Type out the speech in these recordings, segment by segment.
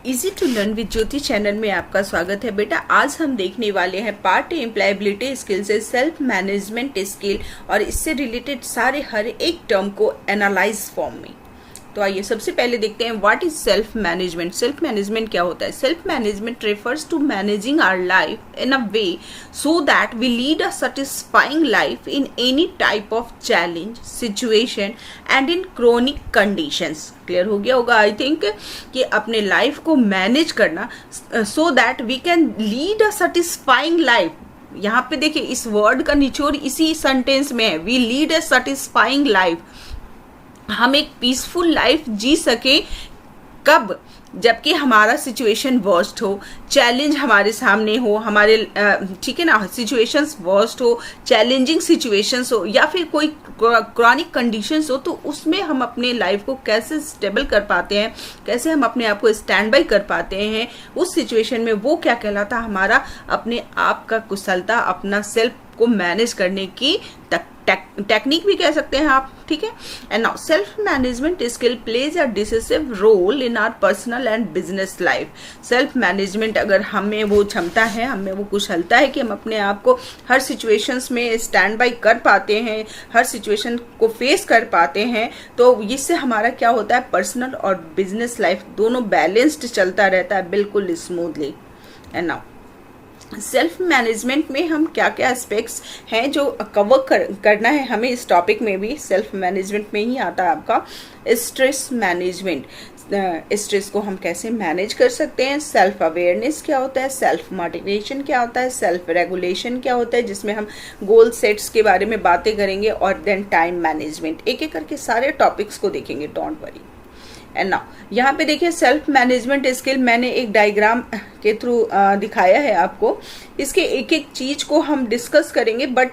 Easy to learn with Jyoti channel में आपका स्वागत है बेटा। आज हम देखने वाले हैं पार्ट एम्प्लॉयबिलिटी स्किल से सेल्फ मैनेजमेंट स्किल और इससे रिलेटेड सारे हर एक टर्म को एनालाइज फॉर्म में। तो आइए सबसे पहले देखते हैं what is self management. Self management क्या होता है? Self management refers to managing our life in a way so that we lead a satisfying life in any type of challenge situation and in chronic conditions. Clear हो गया होगा I think कि अपने life को manage करना so that we can lead a satisfying life. यहाँ पे देखिए इस वर्ड का निचोड़ इसी सेंटेंस में है, we lead a satisfying life. हम एक पीसफुल लाइफ जी सके कब? जबकि हमारा सिचुएशन वर्स्ट हो, चैलेंज हमारे सामने हो, हमारे ठीक है ना, सिचुएशंस वर्स्ट हो, चैलेंजिंग सिचुएशंस हो या फिर कोई क्रॉनिक कंडीशंस हो, तो उसमें हम अपने लाइफ को कैसे स्टेबल कर पाते हैं, कैसे हम अपने आप को स्टैंड बाई कर पाते हैं उस सिचुएशन में। वो क्या कहलाता है? हमारा अपने आप का कुशलता, अपना सेल्फ को मैनेज करने की टेक्निक भी कह सकते हैं आप, ठीक है। And now self management skill plays a decisive role in our personal and business life. Self management अगर हमें वो क्षमता है, हमें वो कुशलता है कि हम अपने आप को हर सिचुएशंस में स्टैंड बाई कर पाते हैं, हर सिचुएशन को फेस कर पाते हैं, तो इससे हमारा क्या होता है, पर्सनल और बिजनेस लाइफ दोनों बैलेंस्ड चलता रहता है बिल्कुल smoothly. And now self management में हम क्या क्या एस्पेक्ट्स हैं जो कवर करना है हमें इस टॉपिक में भी। सेल्फ मैनेजमेंट में ही आता है आपका स्ट्रेस मैनेजमेंट। स्ट्रेस को हम कैसे मैनेज कर सकते हैं, सेल्फ अवेयरनेस क्या होता है, सेल्फ मोटिवेशन क्या होता है, सेल्फ रेगुलेशन क्या होता है, जिसमें हम गोल सेट्स के बारे में बातें करेंगे, और देन टाइम मैनेजमेंट। एक एक करके सारे टॉपिक्स को देखेंगे, डोंट वरी। एंड नाउ यहाँ पे देखिए सेल्फ मैनेजमेंट स्किल मैंने एक डायग्राम के थ्रू दिखाया है आपको। इसके एक एक चीज को हम डिस्कस करेंगे, बट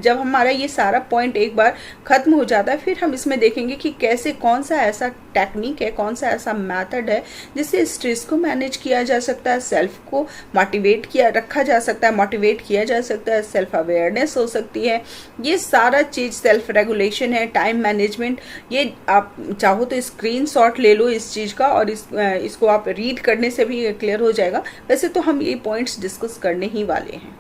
जब हमारा ये सारा पॉइंट एक बार खत्म हो जाता है फिर हम इसमें देखेंगे कि कैसे, कौन सा ऐसा टेक्निक है, कौन सा ऐसा मेथड है जिससे स्ट्रेस को मैनेज किया जा सकता है, सेल्फ को मोटिवेट रखा जा सकता है, मोटिवेट किया जा सकता है, सेल्फ अवेयरनेस हो सकती है, ये सारा चीज, सेल्फ रेगुलेशन है, टाइम मैनेजमेंट। ये आप चाहो तो स्क्रीनशॉट ले लो इस चीज का, और इसको आप रीड करने से भी क्लियर हो जाएगा। वैसे तो हम ये पॉइंट्स डिस्कस करने ही वाले हैं।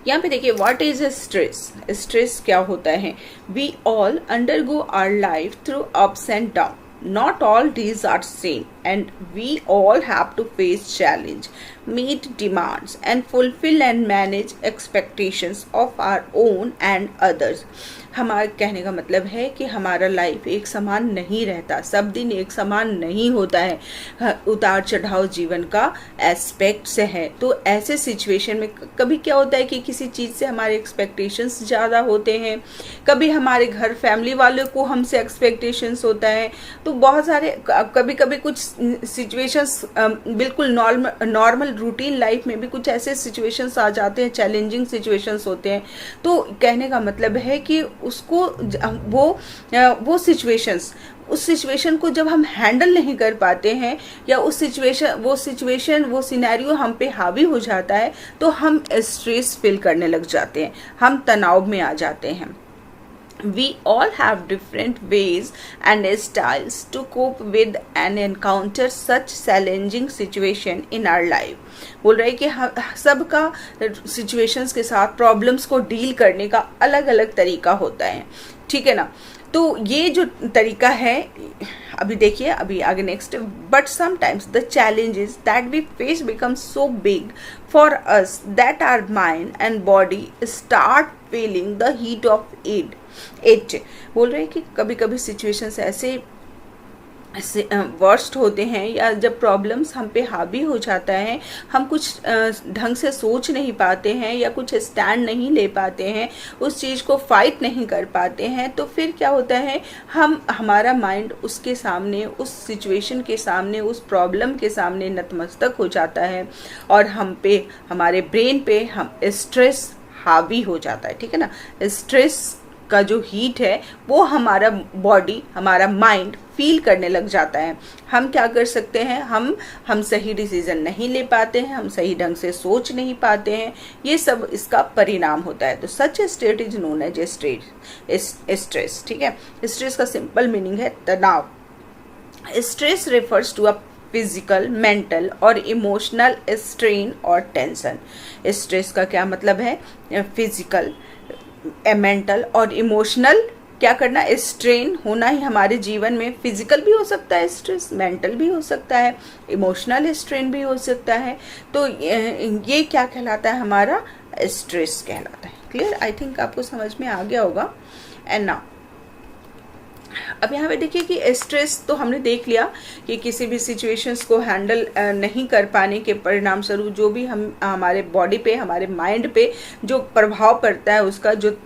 यहाँ पे देखिए व्हाट इज स्ट्रेस। स्ट्रेस क्या होता है? We all undergo our life through ups and down. Not all days are same, and we all have to face challenge, meet demands, and fulfill and manage expectations of our own and others. हमारे कहने का मतलब है कि हमारा life एक समान नहीं रहता, सब दिन एक समान नहीं होता है, उतार चढ़ाव जीवन का एस्पेक्ट्स है। तो ऐसे सिचुएशन में कभी क्या होता है कि किसी चीज़ से हमारे एक्सपेक्टेशंस ज़्यादा होते हैं, कभी हमारे घर फैमिली वालों को हमसे एक्सपेक्टेशंस होता है, तो बहुत सारे कभी कभी कुछ सिचुएशंस बिल्कुल नॉर्मल रूटीन लाइफ में भी कुछ ऐसे सिचुएशंस आ जाते हैं, चैलेंजिंग सिचुएशंस होते हैं। तो कहने का मतलब है कि उसको वो सिचुएशंस, उस सिचुएशन को जब हम हैंडल नहीं कर पाते हैं, या उस सिचुएशन वो सिनेरियो हम पे हावी हो जाता है, तो हम स्ट्रेस फील करने लग जाते हैं, हम तनाव में आ जाते हैं। We all have different ways and styles to cope with and encounter such challenging situation in our life. बोल रहे हैं कि सबका सिचुएशंस के साथ प्रॉब्लम्स को डील करने का अलग अलग तरीका होता है, ठीक है ना। तो ये जो तरीका है, अभी देखिए अभी आगे next, but sometimes the challenges that we face become so big for us that our mind and body start feeling the heat of it. बोल रहे हैं कि कभी कभी सिचुएशंस ऐसे वर्स्ट होते हैं, या जब प्रॉब्लम्स हम पे हावी हो जाता है, हम कुछ ढंग से सोच नहीं पाते हैं, या कुछ स्टैंड नहीं ले पाते हैं, उस चीज़ को फाइट नहीं कर पाते हैं, तो फिर क्या होता है, हमारा माइंड उसके सामने, उस सिचुएशन के सामने, उस प्रॉब्लम के सामने नतमस्तक हो जाता है, और हम पे, हमारे ब्रेन पे हम स्ट्रेस हावी हो जाता है, ठीक है ना। स्ट्रेस का जो हीट है वो हमारा बॉडी, हमारा माइंड फील करने लग जाता है। हम क्या कर सकते हैं, हम सही डिसीजन नहीं ले पाते हैं, हम सही ढंग से सोच नहीं पाते हैं, ये सब इसका परिणाम होता है। तो such a state is known as a stress, ठीक है। स्ट्रेस का सिंपल मीनिंग है तनाव। Stress refers to a physical, mental और इमोशनल स्ट्रेन और टेंशन। स्ट्रेस का क्या मतलब है? फिजिकल, मेंटल और इमोशनल क्या करना, स्ट्रेन होना ही हमारे जीवन में। फिजिकल भी हो सकता है स्ट्रेस, मेंटल भी हो सकता है, इमोशनल स्ट्रेन भी हो सकता है। तो ये क्या कहलाता है? हमारा स्ट्रेस कहलाता है। क्लियर? आई थिंक आपको समझ में आ गया होगा। एंड नाउ अब यहाँ पे देखिए कि स्ट्रेस तो हमने देख लिया कि किसी भी सिचुएशंस को हैंडल नहीं कर पाने के परिणाम स्वरूप जो भी हम हमारे बॉडी पे, हमारे माइंड पे जो प्रभाव पड़ता है, उसका जो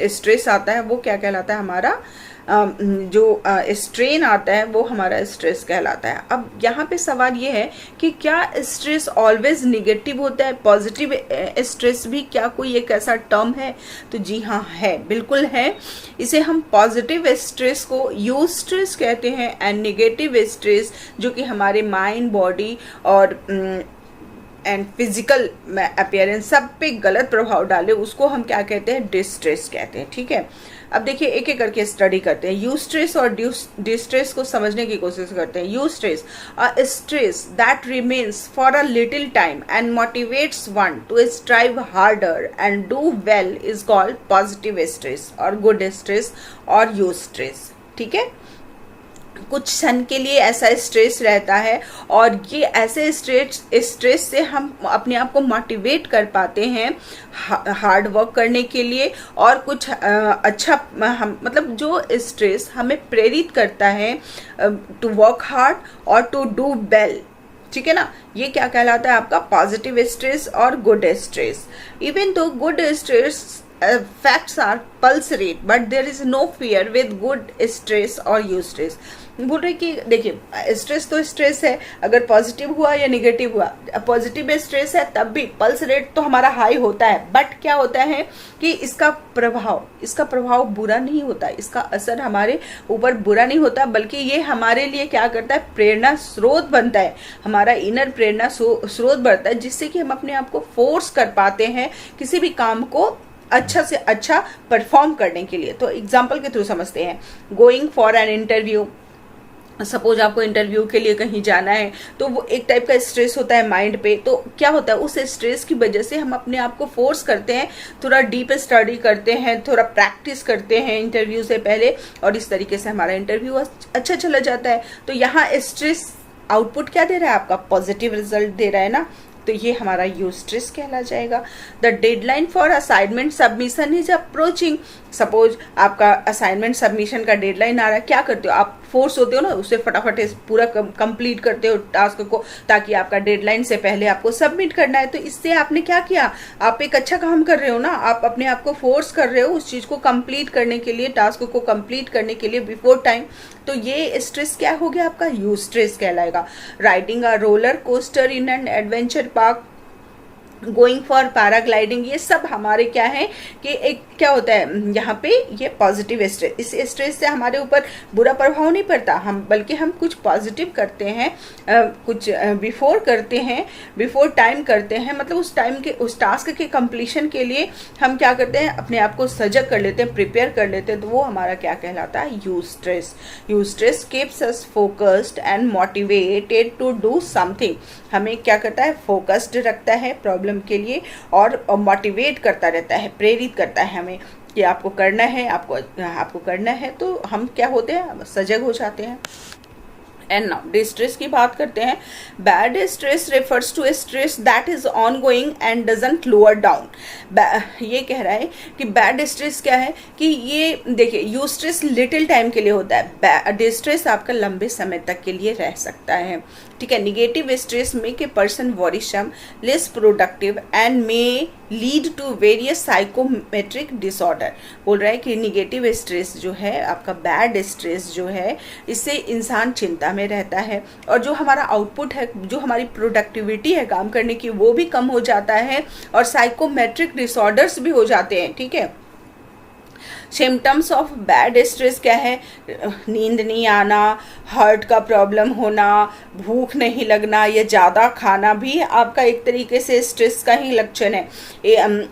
स्ट्रेस आता है वो क्या कहलाता है? हमारा जो स्ट्रेन आता है वो हमारा स्ट्रेस कहलाता है। अब यहाँ पे सवाल ये है कि क्या स्ट्रेस ऑलवेज निगेटिव होता है? पॉजिटिव स्ट्रेस भी क्या कोई एक ऐसा टर्म है? तो जी हाँ, है, बिल्कुल है। इसे हम पॉजिटिव स्ट्रेस को यू स्ट्रेस कहते हैं, एंड निगेटिव स्ट्रेस जो कि हमारे माइंड, बॉडी और एंड फिजिकल अपीयरेंस सब पे गलत प्रभाव डाले, उसको हम क्या कहते हैं? डिस्ट्रेस कहते हैं। ठीक है, अब देखिए एक एक करके स्टडी करते हैं। यू स्ट्रेस और डिस्ट्रेस को समझने की कोशिश करते हैं। You stress, a stress that remains for a little time and motivates one two strive harder and do well is called positive stress और गुड स्ट्रेस और यू स्ट्रेस। ठीक है, कुछ क्षण के लिए ऐसा स्ट्रेस रहता है और ये ऐसे स्ट्रेस से हम अपने आप को मोटिवेट कर पाते हैं हार्ड वर्क करने के लिए और कुछ अच्छा हम मतलब जो स्ट्रेस हमें प्रेरित करता है टू वर्क हार्ड और टू डू वेल। ठीक है ना, ये क्या कहलाता है? आपका पॉजिटिव स्ट्रेस और गुड स्ट्रेस। इवन तो good stress facts are pulse rate but there is no fear with good stress or eustress। बोल रहे कि देखिए स्ट्रेस तो स्ट्रेस है, अगर पॉजिटिव हुआ या निगेटिव हुआ, पॉजिटिव स्ट्रेस है तब भी पल्स रेट तो हमारा हाई होता है, बट क्या होता है कि इसका प्रभाव बुरा नहीं होता, इसका असर हमारे ऊपर बुरा नहीं होता, बल्कि ये हमारे लिए क्या करता है? प्रेरणा स्रोत बनता है, हमारा इनर प्रेरणा स्रोत बढ़ता है, जिससे कि हम अपने आप को फोर्स कर पाते हैं किसी भी काम को अच्छा से अच्छा परफॉर्म करने के लिए। तो एग्जाम्पल के थ्रू समझते हैं। Going for an interview, suppose आपको इंटरव्यू के लिए कहीं जाना है, तो वो एक टाइप का स्ट्रेस होता है माइंड पे। तो क्या होता है? उस स्ट्रेस की वजह से हम अपने आप को फोर्स करते हैं, थोड़ा डीप स्टडी करते हैं, थोड़ा प्रैक्टिस करते हैं इंटरव्यू से पहले, और इस तरीके से हमारा इंटरव्यू अच्छा चला जाता है। तो यहाँ स्ट्रेस आउटपुट क्या दे रहा है? आपका पॉजिटिव रिजल्ट दे रहा है ना, तो ये हमारा यू स्ट्रेस कहला जाएगा। The deadline for assignment submission is approaching. Suppose आपका असाइनमेंट सबमिशन का डेडलाइन आ रहा है, क्या करते हो आप? फोर्स होते हो ना, उसे फटाफट पूरा कंप्लीट करते हो टास्क को, ताकि आपका डेडलाइन से पहले आपको सबमिट करना है। तो इससे आपने क्या किया? आप एक अच्छा काम कर रहे हो ना, आप अपने आप को फोर्स कर रहे हो उस चीज को कंप्लीट करने के लिए, टास्क को कंप्लीट करने के लिए बिफोर टाइम। तो ये स्ट्रेस क्या हो गया? आपका यू स्ट्रेस कहलाएगा। Riding a roller coaster in an adventure park, going for paragliding, ये सब हमारे क्या है कि एक क्या होता है यहाँ पे? ये पॉजिटिव स्ट्रेस। इस स्ट्रेस से हमारे ऊपर बुरा प्रभाव नहीं पड़ता, बल्कि हम कुछ पॉजिटिव करते हैं, कुछ बिफोर करते हैं, बिफोर टाइम करते हैं, मतलब उस टाइम के उस टास्क के कंप्लीशन के लिए हम क्या करते हैं? अपने आप को सजग कर लेते हैं, प्रिपेयर कर लेते हैं। तो वो हमारा क्या कहलाता है? Eustress. Eustress keeps us focused and motivated to do something. हमें क्या करता है? फोकस्ड रखता है प्रॉब्लम के लिए और मोटिवेट करता रहता है, प्रेरित करता है हमें कि आपको करना है, आपको करना है। तो हम क्या होते हैं? सजग हो जाते हैं। एंड नाउ डिस्ट्रेस की बात करते हैं। Bad stress refers to stress that is ongoing and doesn't lower down. ये कह रहा है कि बैड स्ट्रेस क्या है कि ये देखिए, यू स्ट्रेस लिटिल टाइम के लिए होता है, डिस्ट्रेस आपका लंबे समय तक के लिए रह सकता है। ठीक है, negative stress make a person worrisome, less productive and may lead to various psychometric disorder. बोल रहा है कि निगेटिव स्ट्रेस जो है आपका, बैड स्ट्रेस जो है, इससे इंसान चिंता में रहता है और जो हमारा आउटपुट है, जो हमारी प्रोडक्टिविटी है काम करने की, वो भी कम हो जाता है और साइकोमेट्रिक डिसऑर्डर्स भी हो जाते हैं। ठीक है, सिम्टम्स ऑफ बैड स्ट्रेस क्या है? नींद नहीं आना, हार्ट का प्रॉब्लम होना, भूख नहीं लगना या ज़्यादा खाना भी आपका एक तरीके से स्ट्रेस का ही लक्षण है।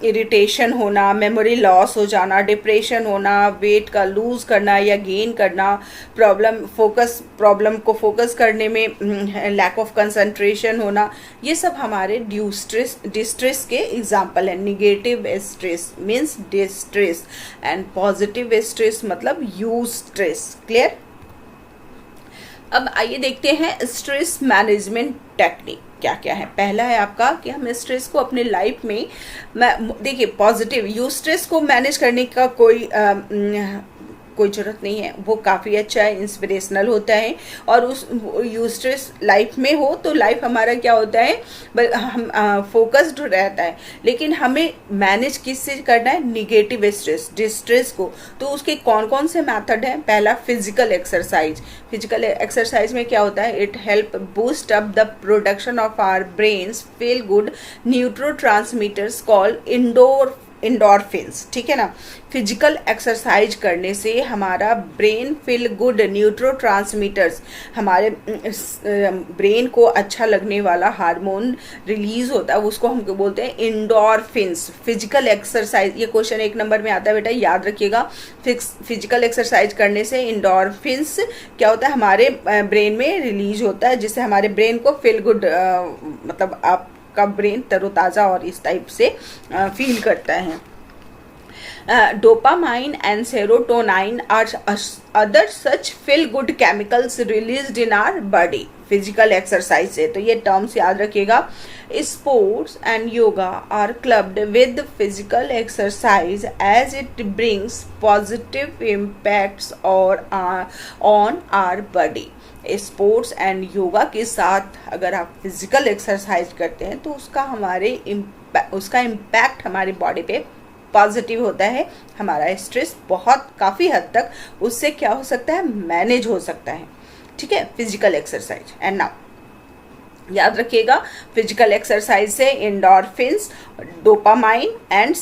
इरिटेशन होना, मेमोरी लॉस हो जाना, डिप्रेशन होना, वेट का लूज करना या गेन करना, प्रॉब्लम को फोकस करने में लैक ऑफ कंसंट्रेशन होना, ये सब हमारे डिस्ट्रेस के एग्जाम्पल है। Negative stress means distress and positive stress मतलब यूस्ट्रेस। क्लियर? अब आइए देखते हैं स्ट्रेस मैनेजमेंट टेक्निक क्या क्या है। पहला है आपका कि हम स्ट्रेस को अपने लाइफ में, देखिए पॉजिटिव यूस्ट्रेस को मैनेज करने का कोई ज़रूरत नहीं है, वो काफ़ी अच्छा है, इंस्पिरेशनल होता है। और उस यूस्ट्रेस लाइफ में हो तो लाइफ हमारा क्या होता है, हम फोकस्ड रहता है। लेकिन हमें मैनेज किससे करना है? निगेटिव स्ट्रेस, डिस्ट्रेस को। तो उसके कौन कौन से मेथड हैं? पहला फिजिकल एक्सरसाइज। फिजिकल एक्सरसाइज में क्या होता है? It help boost up the production of our brains feel good neurotransmitters called endorphins. ठीक है ना? फिजिकल एक्सरसाइज करने से हमारा ब्रेन फील गुड न्यूरोट्रांसमीटर्स, हमारे ब्रेन को अच्छा लगने वाला हार्मोन रिलीज होता है, उसको हम बोलते हैं इंडोरफिन्स। फिजिकल एक्सरसाइज, ये क्वेश्चन 1 नंबर में आता है बेटा, याद रखिएगा। फिजिकल एक्सरसाइज करने से इंडोरफिन्स क्या होता है? हमारे ब्रेन में रिलीज होता है, जिससे हमारे ब्रेन को फील गुड, मतलब आपका ब्रेन तरोताज़ा और इस टाइप से फील करता है। Dopamine and serotonin are other such feel good chemicals released in our body physical exercise से। तो ये टर्म्स याद रखिएगा। Sports and yoga are clubbed with physical exercise as it brings positive impacts और on our body. Sports and yoga के साथ अगर आप फिजिकल एक्सरसाइज करते हैं तो उसका इम्पैक्ट हमारी बॉडी पे पॉजिटिव होता है। हमारा स्ट्रेस काफ़ी हद तक उससे क्या हो सकता है? मैनेज हो सकता है। ठीक है? Physical exercise. एंड नाउ याद रखिएगा, फिजिकल एक्सरसाइज से एंडोर्फिन्स, डोपामाइन एंड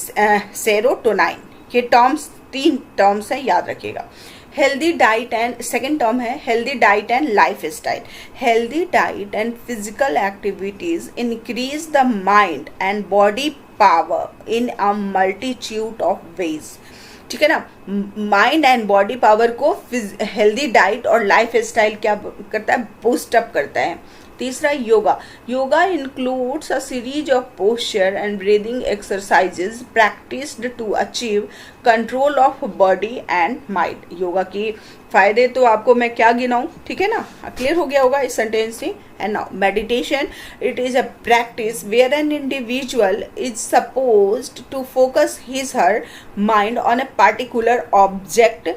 सेरोटोनिन, ये टर्म्स 3 टर्म्स हैं, याद रखिएगा। Healthy diet and, second term है healthy diet and lifestyle. Healthy diet and physical activities increase the mind and body power in a multitude of ways. ठीक है ना? Mind and body power को healthy diet और lifestyle क्या करता है? Boost up करता है। तीसरा yoga. Yoga includes a series of posture and breathing exercises practised to achieve control of body and mind. Yoga की फायदे तो आपको मैं क्या गिनाऊं? ठीक है ना? क्लियर हो गया होगा इस सेंटेंस से। And now meditation, it is a practice where an individual is supposed to focus his her mind on a particular object,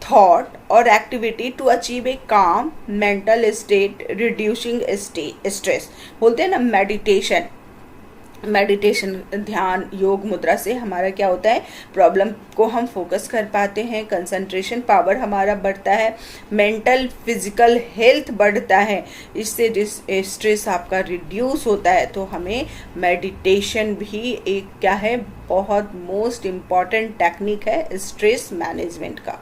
thought or activity to achieve a calm mental state, reducing stress। बोलते हैं ना meditation ध्यान योग मुद्रा से हमारा क्या होता है? प्रॉब्लम को हम फोकस कर पाते हैं, कंसंट्रेशन पावर हमारा बढ़ता है, मेंटल फिजिकल हेल्थ बढ़ता है, इससे स्ट्रेस आपका रिड्यूस होता है। तो हमें मेडिटेशन भी एक क्या है? बहुत मोस्ट इम्पॉर्टेंट टेक्निक है स्ट्रेस मैनेजमेंट का।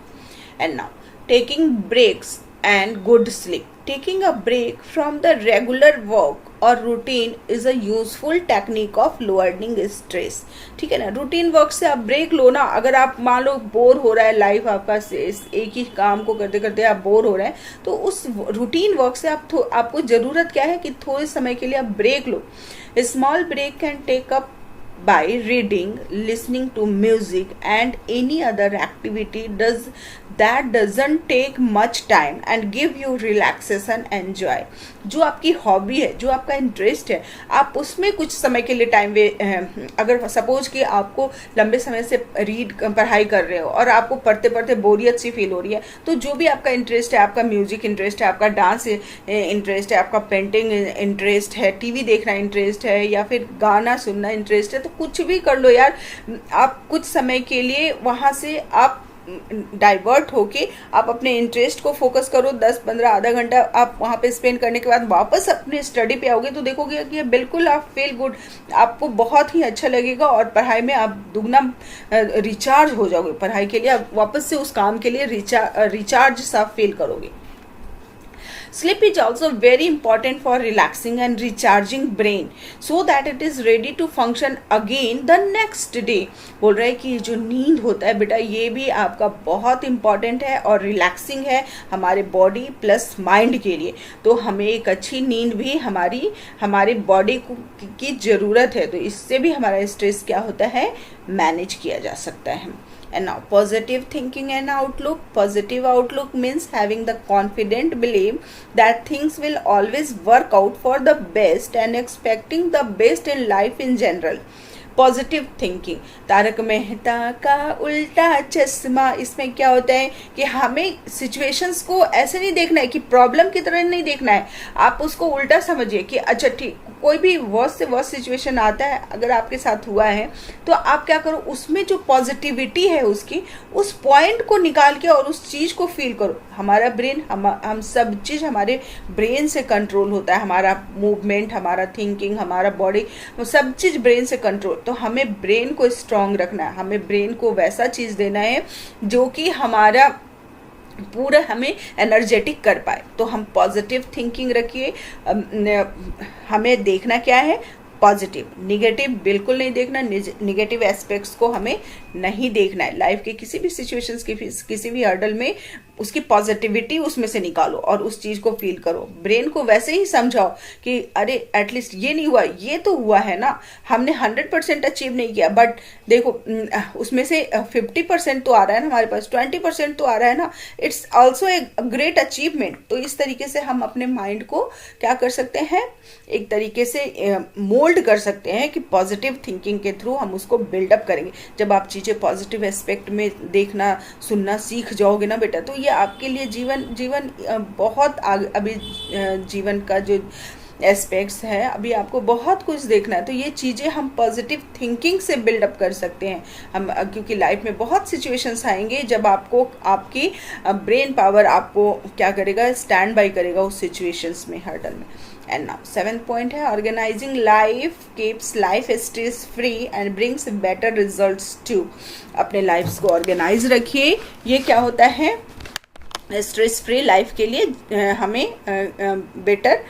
And now, taking breaks and good sleep. Taking a break from the regular work or routine is a useful technique of lowering stress। ठीक है ना? रूटीन वर्क से आप ब्रेक लो ना। अगर आप मान लो बोर हो रहा है लाइफ आपका, एक ही काम को करते करते आप बोर हो रहे हैं, तो उस रूटीन वर्क से आपको ज़रूरत क्या है कि थोड़े समय के लिए आप ब्रेक लो। Small break can take up by reading, listening to music and any other activity that doesn't take much time and give you relaxation and joy। जो आपकी हॉबी है, जो आपका इंटरेस्ट है, आप उसमें कुछ समय के लिए टाइम अगर सपोज कि आपको लंबे समय से पढ़ाई कर रहे हो और आपको पढ़ते पढ़ते बोरियत सी फील हो रही है, तो जो भी आपका इंटरेस्ट है, आपका म्यूजिक इंटरेस्ट है, आपका डांस इंटरेस्ट है, आपका पेंटिंग इंटरेस्ट है, टीवी देखना इंटरेस्ट है, या फिर गाना सुनना इंटरेस्ट है, तो कुछ भी कर लो यार। आप कुछ समय के लिए वहाँ से आप डाइवर्ट होके आप अपने इंटरेस्ट को फोकस करो, 10-15 आधा घंटा आप वहाँ पे स्पेंड करने के बाद वापस अपने स्टडी पे आओगे तो देखोगे कि बिल्कुल आप फील गुड, आपको बहुत ही अच्छा लगेगा और पढ़ाई में आप दुगना रिचार्ज हो जाओगे। पढ़ाई के लिए आप वापस से उस काम के लिए रिचार्ज सा फील करोगे। Sleep is also very important for relaxing and recharging brain so that it is ready to function again the next day। बोल रहे हैं कि जो नींद होता है बेटा ये भी आपका बहुत इंपॉर्टेंट है और रिलैक्सिंग है हमारे बॉडी प्लस माइंड के लिए। तो हमें एक अच्छी नींद भी हमारी बॉडी की ज़रूरत है, तो इससे भी हमारा स्ट्रेस क्या होता है, मैनेज किया जा सकता है। And now positive thinking and outlook. Positive outlook means having the confident belief that things will always work out for the best and expecting the best in life in general. Positive thinking, Taarak Mehta Ka Ooltah चश्मा, इसमें क्या होता है कि हमें situations को ऐसे नहीं देखना है कि प्रॉब्लम की तरह नहीं देखना है, आप उसको उल्टा समझिए कि अच्छा ठीक, कोई भी वर्स्ट से वर्स्ट सिचुएशन आता है अगर आपके साथ हुआ है तो आप क्या करो, उसमें जो पॉजिटिविटी है उसकी, उस पॉइंट को निकाल के और उस चीज़ को फील करो। हमारा ब्रेन, हम सब चीज़ हमारे ब्रेन से कंट्रोल होता है, हमारा मूवमेंट, हमारा थिंकिंग, हमारा बॉडी, सब चीज़ ब्रेन से कंट्रोल। तो हमें ब्रेन को स्ट्रांग रखना है, हमें ब्रेन को वैसा चीज़ देना है जो कि हमारा पूरा हमें एनर्जेटिक कर पाए। तो हम पॉजिटिव थिंकिंग रखिए। हमें देखना क्या है, पॉजिटिव, निगेटिव बिल्कुल नहीं देखना, निगेटिव एस्पेक्ट्स को हमें नहीं देखना है। लाइफ के किसी भी सिचुएशंस की किसी भी हर्डल में उसकी पॉजिटिविटी उसमें से निकालो और उस चीज़ को फील करो। ब्रेन को वैसे ही समझाओ कि अरे एटलीस्ट ये नहीं हुआ, ये तो हुआ है ना, हमने 100% अचीव नहीं किया, बट देखो उसमें से 50% तो आ रहा है ना हमारे पास, 20% तो आ रहा है ना, it's also a great achievement. तो इस तरीके से हम अपने माइंड को क्या कर सकते हैं, एक तरीके से मोल्ड कर सकते हैं कि पॉजिटिव थिंकिंग के थ्रू हम उसको बिल्डअप करेंगे। जब आप चीज़ें पॉजिटिव एस्पेक्ट में देखना सुनना सीख जाओगे ना बेटा, तो ये आपके लिए जीवन बहुत अभी जीवन का जो एस्पेक्ट्स है, अभी आपको बहुत कुछ देखना है। तो ये चीज़ें हम पॉजिटिव थिंकिंग से बिल्डअप कर सकते हैं हम, क्योंकि लाइफ में बहुत सिचुएशंस आएंगे जब आपको आपकी ब्रेन पावर आपको क्या करेगा, स्टैंड बाय करेगा उस सिचुएशंस में, हर्डल में। एंड नाउ 7th पॉइंट है, organising life keeps life stress free and brings better results too. अपने लाइफ्स को ऑर्गेनाइज रखिए। ये क्या होता है, स्ट्रेस फ्री लाइफ के लिए हमें बेटर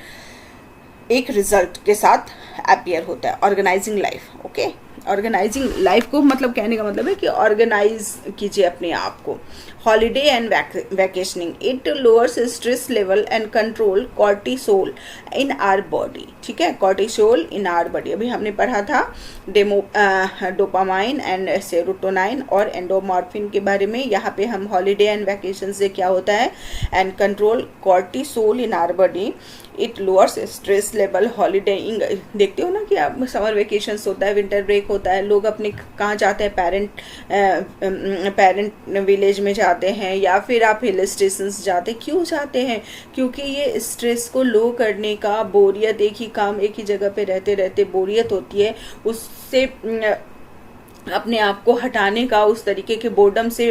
एक रिजल्ट के साथ अपीयर होता है organising life. Okay, organising life को मतलब कहने का मतलब है कि ऑर्गेनाइज कीजिए अपने आप को। Holiday and vacationing, it lowers stress level and control cortisol in our body. ठीक है, कॉर्टिसोल इन आवर बॉडी, अभी हमने पढ़ा था डोपामाइन एंड सेरोटोनाइन और एंडोमॉर्फिन के बारे में। यहाँ पे हम हॉलीडे एंड वैकेशन से क्या होता है, and control cortisol in our body, it lowers stress level. Holidaying देखते हो ना कि आप समर वेकेशंस होता है, विंटर ब्रेक होता है, लोग अपने कहाँ जाते हैं, पेरेंट विलेज में जाते हैं या फिर आप हिल स्टेशंस जाते हैं। क्यों जाते हैं, क्योंकि ये स्ट्रेस को लो करने का, बोरियत, एक ही काम एक ही जगह पे रहते रहते बोरियत होती है, उससे अपने आप को हटाने का, उस तरीके के बोर्डम से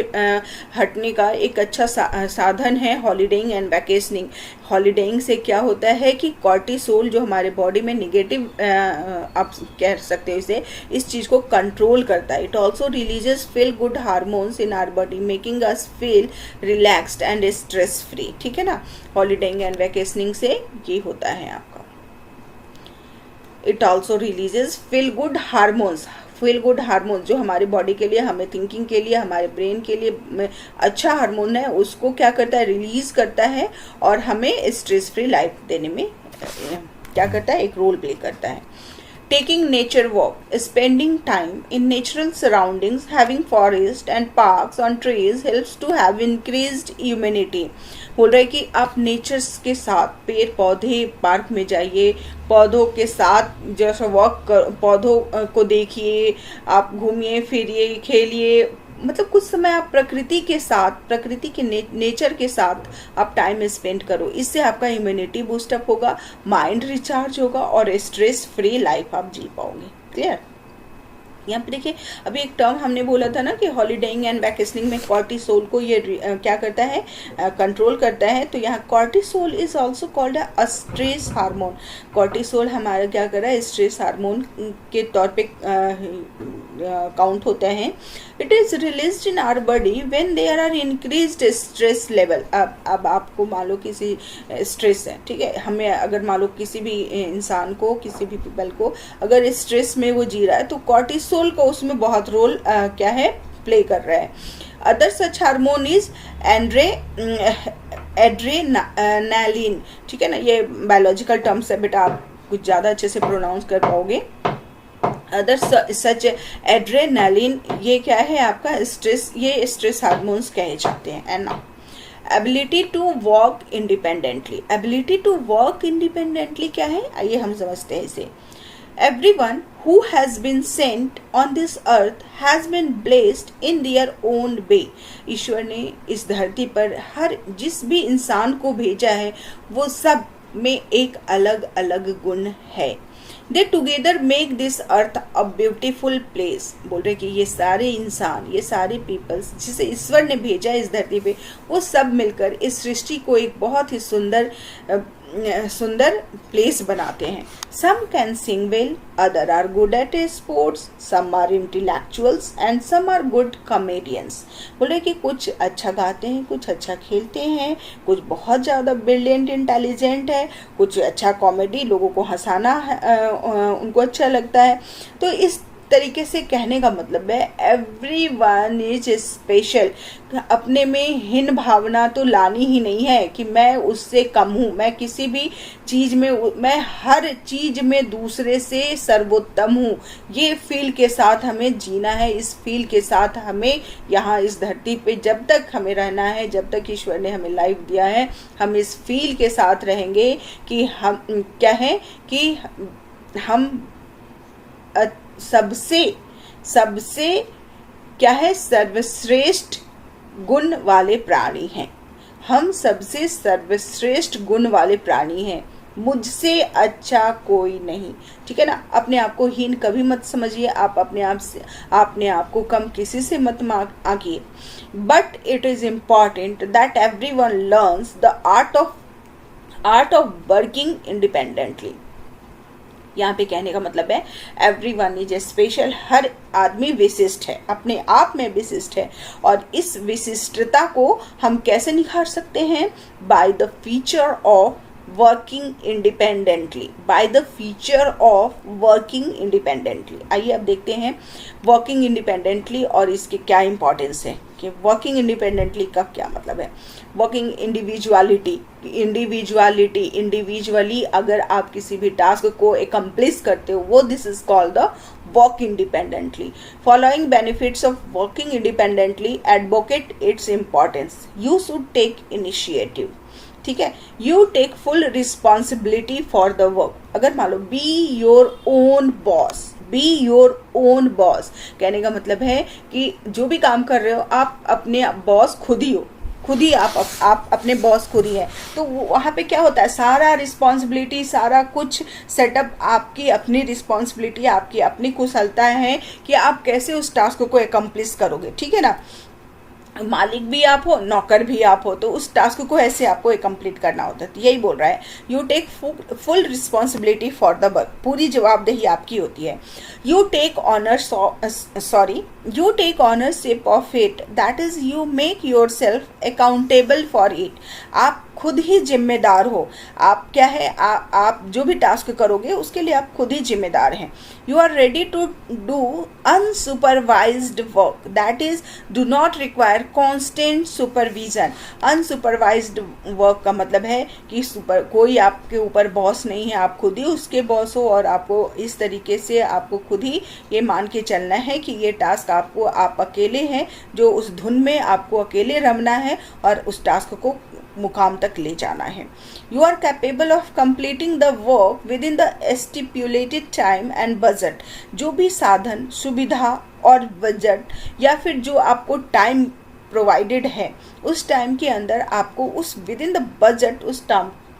हटने का एक अच्छा साधन है हॉलीडेइंग एंड वैकेशनिंग। हॉलीडेइंग से क्या होता है कि कॉर्टिसोल जो हमारे बॉडी में निगेटिव आप कह सकते हो इसे, इस चीज़ को कंट्रोल करता है। It also releases feel good hormones in our body making us feel relaxed and stress free. ठीक है ना, हॉलीडेइंग एंड वैकेशनिंग से ये होता है आपका। It also releases feel good hormones, feel good hormone जो हमारी बॉडी के लिए, हमें थिंकिंग के लिए, हमारे ब्रेन के लिए अच्छा हार्मोन है, उसको क्या करता है, रिलीज करता है और हमें स्ट्रेस फ्री लाइफ देने में क्या करता है, एक रोल प्ले करता है। Taking nature walk, spending time in natural surroundings, having forest and parks on trees helps to have increased immunity। बोल रहे कि आप नेचर्स के साथ, पेड़ पौधे, पार्क में जाइए, पौधों के साथ जैसे वॉक पौधों को देखिए, आप घूमिए फिरिए खेलिए, मतलब कुछ समय आप प्रकृति के साथ, प्रकृति के नेचर के साथ आप टाइम स्पेंड करो। इससे आपका इम्यूनिटी बूस्टअप होगा, माइंड रिचार्ज होगा और स्ट्रेस फ्री लाइफ आप जी पाओगे। क्लियर, यहाँ पे देखिए, अभी एक टर्म हमने बोला था ना कि हॉलीडेइंग एंड वैकेशनिंग में कॉर्टिसोल को ये क्या करता है, कंट्रोल करता है। तो यहाँ cortisol is also called a stress hormone. Cortisol हमारा क्या कर रहा है, स्ट्रेस हार्मोन के तौर पे काउंट होता है। It is released in our body when there are increased stress level. अब आपको मान लो किसी स्ट्रेस है, ठीक है, हमें अगर मान लो किसी भी इंसान को, किसी भी पीपल को अगर स्ट्रेस में वो जी रहा है, तो कॉर्टिसोल का उसमें बहुत रोल क्या है, प्ले कर रहा है। Other such hormone is adrenaline, ठीक है ना, ये बायोलॉजिकल टर्म्स है बेटा, आप कुछ ज़्यादा अच्छे से प्रोनाउंस कर पाओगे। अदर सच एड्रेनालिन, ये क्या है आपका स्ट्रेस, ये स्ट्रेस हार्मोन्स कहे जाते हैं। And now ability to walk independently. Ability to walk independently क्या है, आइए हम समझते हैं इसे। Everyone who has been sent on this earth has been blessed in their own way. ईश्वर ने इस धरती पर हर जिस भी इंसान को भेजा है, वो सब में एक अलग अलग गुण है। They together make this earth a beautiful place. बोल रहे कि ये सारे इंसान, ये सारे पीपल्स जिसे ईश्वर ने भेजा इस धरती पे, वो सब मिलकर इस सृष्टि को एक बहुत ही सुंदर प्लेस बनाते हैं। Some can sing well, other are good at sports, some are intellectuals and some are good comedians. बोले कि कुछ अच्छा गाते हैं, कुछ अच्छा खेलते हैं, कुछ बहुत ज़्यादा ब्रिलियंट इंटेलिजेंट है, कुछ अच्छा कॉमेडी, लोगों को हंसाना उनको अच्छा लगता है। तो इस तरीके से कहने का मतलब है एवरीवन इज स्पेशल। अपने में हीन भावना तो लानी ही नहीं है कि मैं उससे कम हूँ, मैं किसी भी चीज में, मैं हर चीज में दूसरे से सर्वोत्तम हूँ। ये फील के साथ हमें जीना है, इस फील के साथ हमें यहाँ इस धरती पे जब तक हमें रहना है, जब तक ईश्वर ने हमें लाइफ दिया है, हम इस फील के साथ रहेंगे कि हम क्या है, कि हम सबसे क्या है, सर्वश्रेष्ठ गुण वाले प्राणी हैं। हम सबसे सर्वश्रेष्ठ गुण वाले प्राणी हैं, मुझसे अच्छा कोई नहीं, ठीक है ना। अपने आप को हीन कभी मत समझिए, आप अपने आप को कम किसी से मत आंकिए। But it is important that everyone learns the art of working independently. यहाँ पे कहने का मतलब है एवरीवन इज स्पेशल, हर आदमी विशिष्ट है, अपने आप में विशिष्ट है। और इस विशिष्टता को हम कैसे निखार सकते हैं, by the feature of working independently, by the feature of working independently. आइए अब देखते हैं वर्किंग इंडिपेंडेंटली और इसके क्या इंपॉर्टेंस है, कि वर्किंग इंडिपेंडेंटली का क्या मतलब है। वर्किंग इंडिविजुअली अगर आप किसी भी टास्क को एकम्प्लिश करते हो, वो this is called the work independently. Following benefits of working independently advocate its importance. You should take initiative, ठीक है, you take full responsibility for the work. अगर मान लो be your own boss, be your own boss कहने का मतलब है कि जो भी काम कर रहे हो आप अपने बॉस खुद ही हो, खुद ही आप अपने बॉस खुद ही है। तो वहाँ पे क्या होता है, सारा रिस्पॉन्सिबिलिटी, सारा कुछ सेटअप आपकी अपनी रिस्पॉन्सिबिलिटी, आपकी अपनी कुशलता है कि आप कैसे उस टास्क को एकम्प्लिश करोगे, ठीक है ना। मालिक भी आप हो, नौकर भी आप हो, तो उस टास्क को ऐसे आपको कंप्लीट करना होता है। तो यही बोल रहा है, you take full responsibility for the work, पूरी जवाबदेही आपकी होती है। You take ownership of it, that is you make yourself accountable for it. आप खुद ही जिम्मेदार हो, आप क्या है, आप जो भी टास्क करोगे उसके लिए आप खुद ही जिम्मेदार हैं। You are ready to do unsupervised work, that is do not require constant supervision. Unsupervised work का मतलब है कि कोई आपके ऊपर बॉस नहीं है, आप खुद ही उसके बॉस हो, और आपको इस तरीके से आपको खुद ही ये मान के चलना है कि ये टास्क आप अकेले हैं, जो उस धुन में आपको अकेले रमना है और उस टास्क को मुकाम तक ले जाना है। You are capable of completing the work within the stipulated time and budget. जो भी साधन, सुविधा और बजट या फिर जो आपको टाइम प्रोवाइडेड है, उस टाइम के अंदर आपको उस विद इन द बजट उस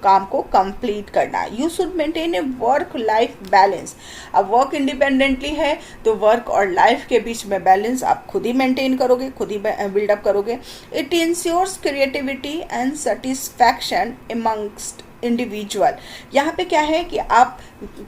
काम को कंप्लीट करना। You should maintain A work life balance. अब वर्क इंडिपेंडेंटली है तो वर्क और लाइफ के बीच में बैलेंस आप खुद ही मेंटेन करोगे, खुद ही बिल्डअप करोगे। It ensures creativity and satisfaction amongst individual. यहाँ पे क्या है कि आप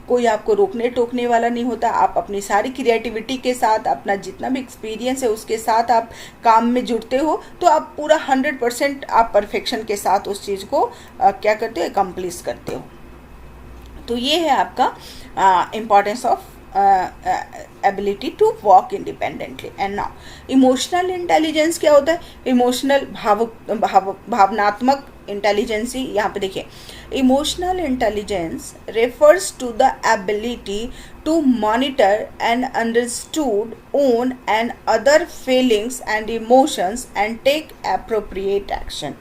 कोई आपको रोकने टोकने वाला नहीं होता, आप अपनी सारी क्रिएटिविटी के साथ, अपना जितना भी एक्सपीरियंस है उसके साथ आप काम में जुड़ते हो, तो आप पूरा 100% आप परफेक्शन के साथ उस चीज़ को क्या करते हो, अकम्प्लिश करते हो। तो ये है आपका importance of ability to walk independently. And now emotional intelligence क्या होता है? इमोशनल भावनात्मक इंटेलिजेंसी। यहाँ पे देखिए, emotional intelligence refers to the ability to monitor and understood own and other feelings and emotions and take appropriate action.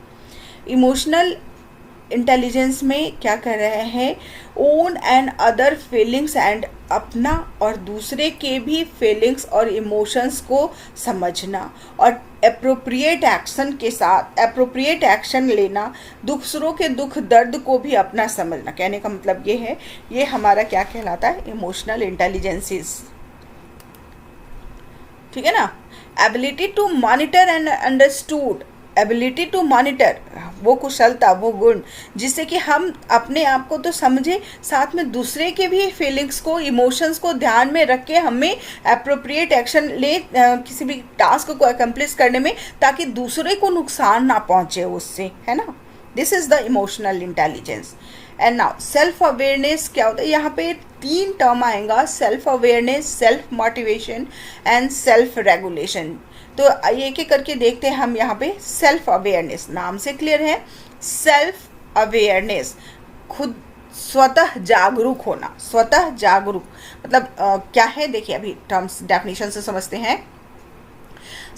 Emotional intelligence में क्या कर रहे हैं? Own and other feelings and अपना और दूसरे के भी फीलिंग्स और इमोशंस को समझना और एप्रोप्रिएट एक्शन के साथ एप्रोप्रिएट एक्शन लेना, दूसरों के दुख दर्द को भी अपना समझना। कहने का मतलब ये है, ये हमारा क्या कहलाता है? Emotional intelligences. ठीक है ना? Ability to monitor and understood, ability to monitor, वो कुशलता, वो गुण जिससे कि हम अपने आप को तो समझे, साथ में दूसरे के भी फीलिंग्स को, इमोशंस को ध्यान में रख के हमें एप्रोप्रिएट एक्शन ले किसी भी टास्क को अकम्प्लिश करने में, ताकि दूसरे को नुकसान ना पहुंचे उससे, है ना। This is the emotional intelligence. And now self awareness क्या होता है? यहाँ पे 3 टर्म आएगा, self awareness, self motivation and self regulation. तो एक एक करके देखते हैं हम। यहाँ पे सेल्फ अवेयरनेस, नाम से क्लियर है, सेल्फ अवेयरनेस, खुद स्वतः जागरूक होना। स्वतः जागरूक मतलब क्या है? देखिए अभी टर्म्स डेफिनेशन से समझते हैं।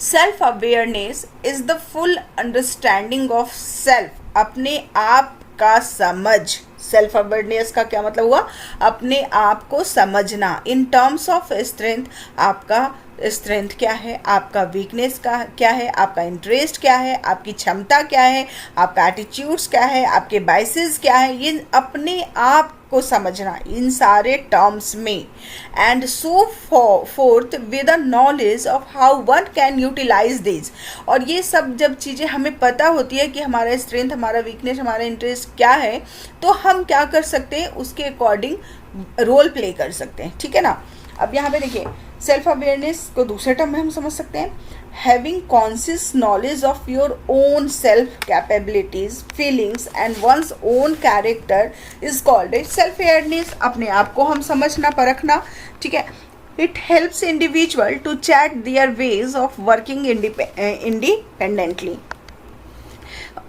Self awareness is the full understanding of self, अपने आप का समझ। सेल्फ अवेयरनेस का क्या मतलब हुआ? अपने आप को समझना। इन टर्म्स ऑफ स्ट्रेंथ, आपका स्ट्रेंथ क्या है, आपका वीकनेस का क्या है, आपका इंटरेस्ट क्या है, आपकी क्षमता क्या है, आपका एटीट्यूड्स क्या है, आपके बाइसेस क्या है, ये अपने आप को समझना इन सारे टर्म्स में। And so forth with a knowledge of how one can utilise this. और ये सब जब चीज़ें हमें पता होती है कि हमारा स्ट्रेंथ, हमारा वीकनेस, हमारा इंटरेस्ट क्या है, तो हम क्या कर सकते हैं, उसके अकॉर्डिंग रोल प्ले कर सकते हैं। ठीक है ना। अब यहाँ पे देखिए, सेल्फ अवेयरनेस को दूसरे टर्म में हम समझ सकते हैं, having conscious knowledge of your own self capabilities, feelings and one's own character is called a self awareness. अपने आप को हम समझना, परखना। ठीक है। It helps individual to chart their ways of working independently.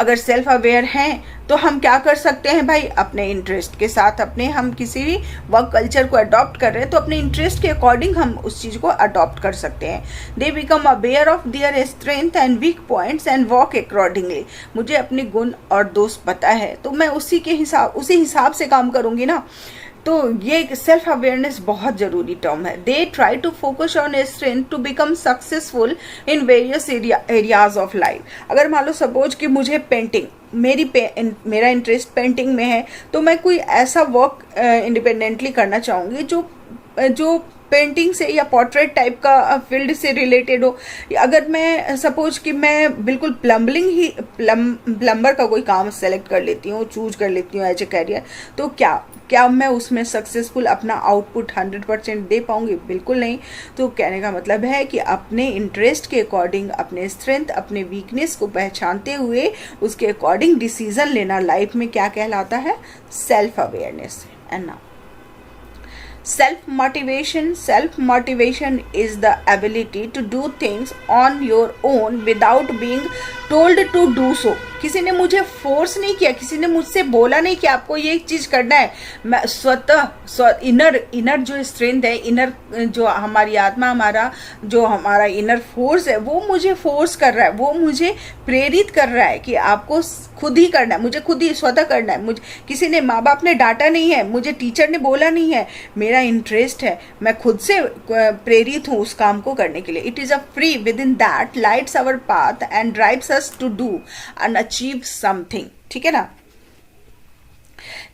अगर सेल्फ अवेयर हैं तो हम क्या कर सकते हैं भाई, अपने इंटरेस्ट के साथ, अपने हम किसी भी वर्क कल्चर को अडॉप्ट कर रहे हैं तो अपने इंटरेस्ट के अकॉर्डिंग हम उस चीज़ को अडॉप्ट कर सकते हैं। They become aware of their strength and weak points and work accordingly. मुझे अपने गुण और दोष पता है तो मैं उसी हिसाब से काम करूँगी ना। तो ये सेल्फ अवेयरनेस बहुत ज़रूरी टर्म है। They try to focus on strength to become successful in various areas of life. अगर मान लो सपोज कि मुझे पेंटिंग, मेरा इंटरेस्ट पेंटिंग में है, तो मैं कोई ऐसा वर्क इंडिपेंडेंटली करना चाहूँगी जो पेंटिंग से या पोर्ट्रेट टाइप का फील्ड से रिलेटेड हो। अगर मैं सपोज कि मैं बिल्कुल प्लम्बर का कोई काम सेलेक्ट कर लेती हूँ, चूज कर लेती हूँ एज ए कैरियर, तो क्या मैं उसमें सक्सेसफुल अपना आउटपुट 100% दे पाऊंगी? बिल्कुल नहीं। तो कहने का मतलब है कि अपने इंटरेस्ट के अकॉर्डिंग, अपने स्ट्रेंथ, अपने वीकनेस को पहचानते हुए उसके अकॉर्डिंग डिसीजन लेना लाइफ में क्या कहलाता है? Self awareness. And now self motivation is the ability to do things on your own without being told to do so। किसी ने मुझे फोर्स नहीं किया, किसी ने मुझसे बोला नहीं कि आपको ये चीज करना है। मैं स्वतः इनर जो स्ट्रेंथ है, इनर जो हमारी आत्मा, हमारा इनर फोर्स है, वो मुझे फोर्स कर रहा है, वो मुझे प्रेरित कर रहा है कि आपको खुद ही करना है, मुझे खुद ही स्वतः करना है। मुझे किसी ने, माँ बाप ने डांटा नहीं है, मुझे टीचर ने बोला नहीं है, मेरा इंटरेस्ट है, मैं खुद से प्रेरित हूँ उस काम को करने के लिए। It is a free within that lights our path and drives us to do and achieve something. ठीक है ना।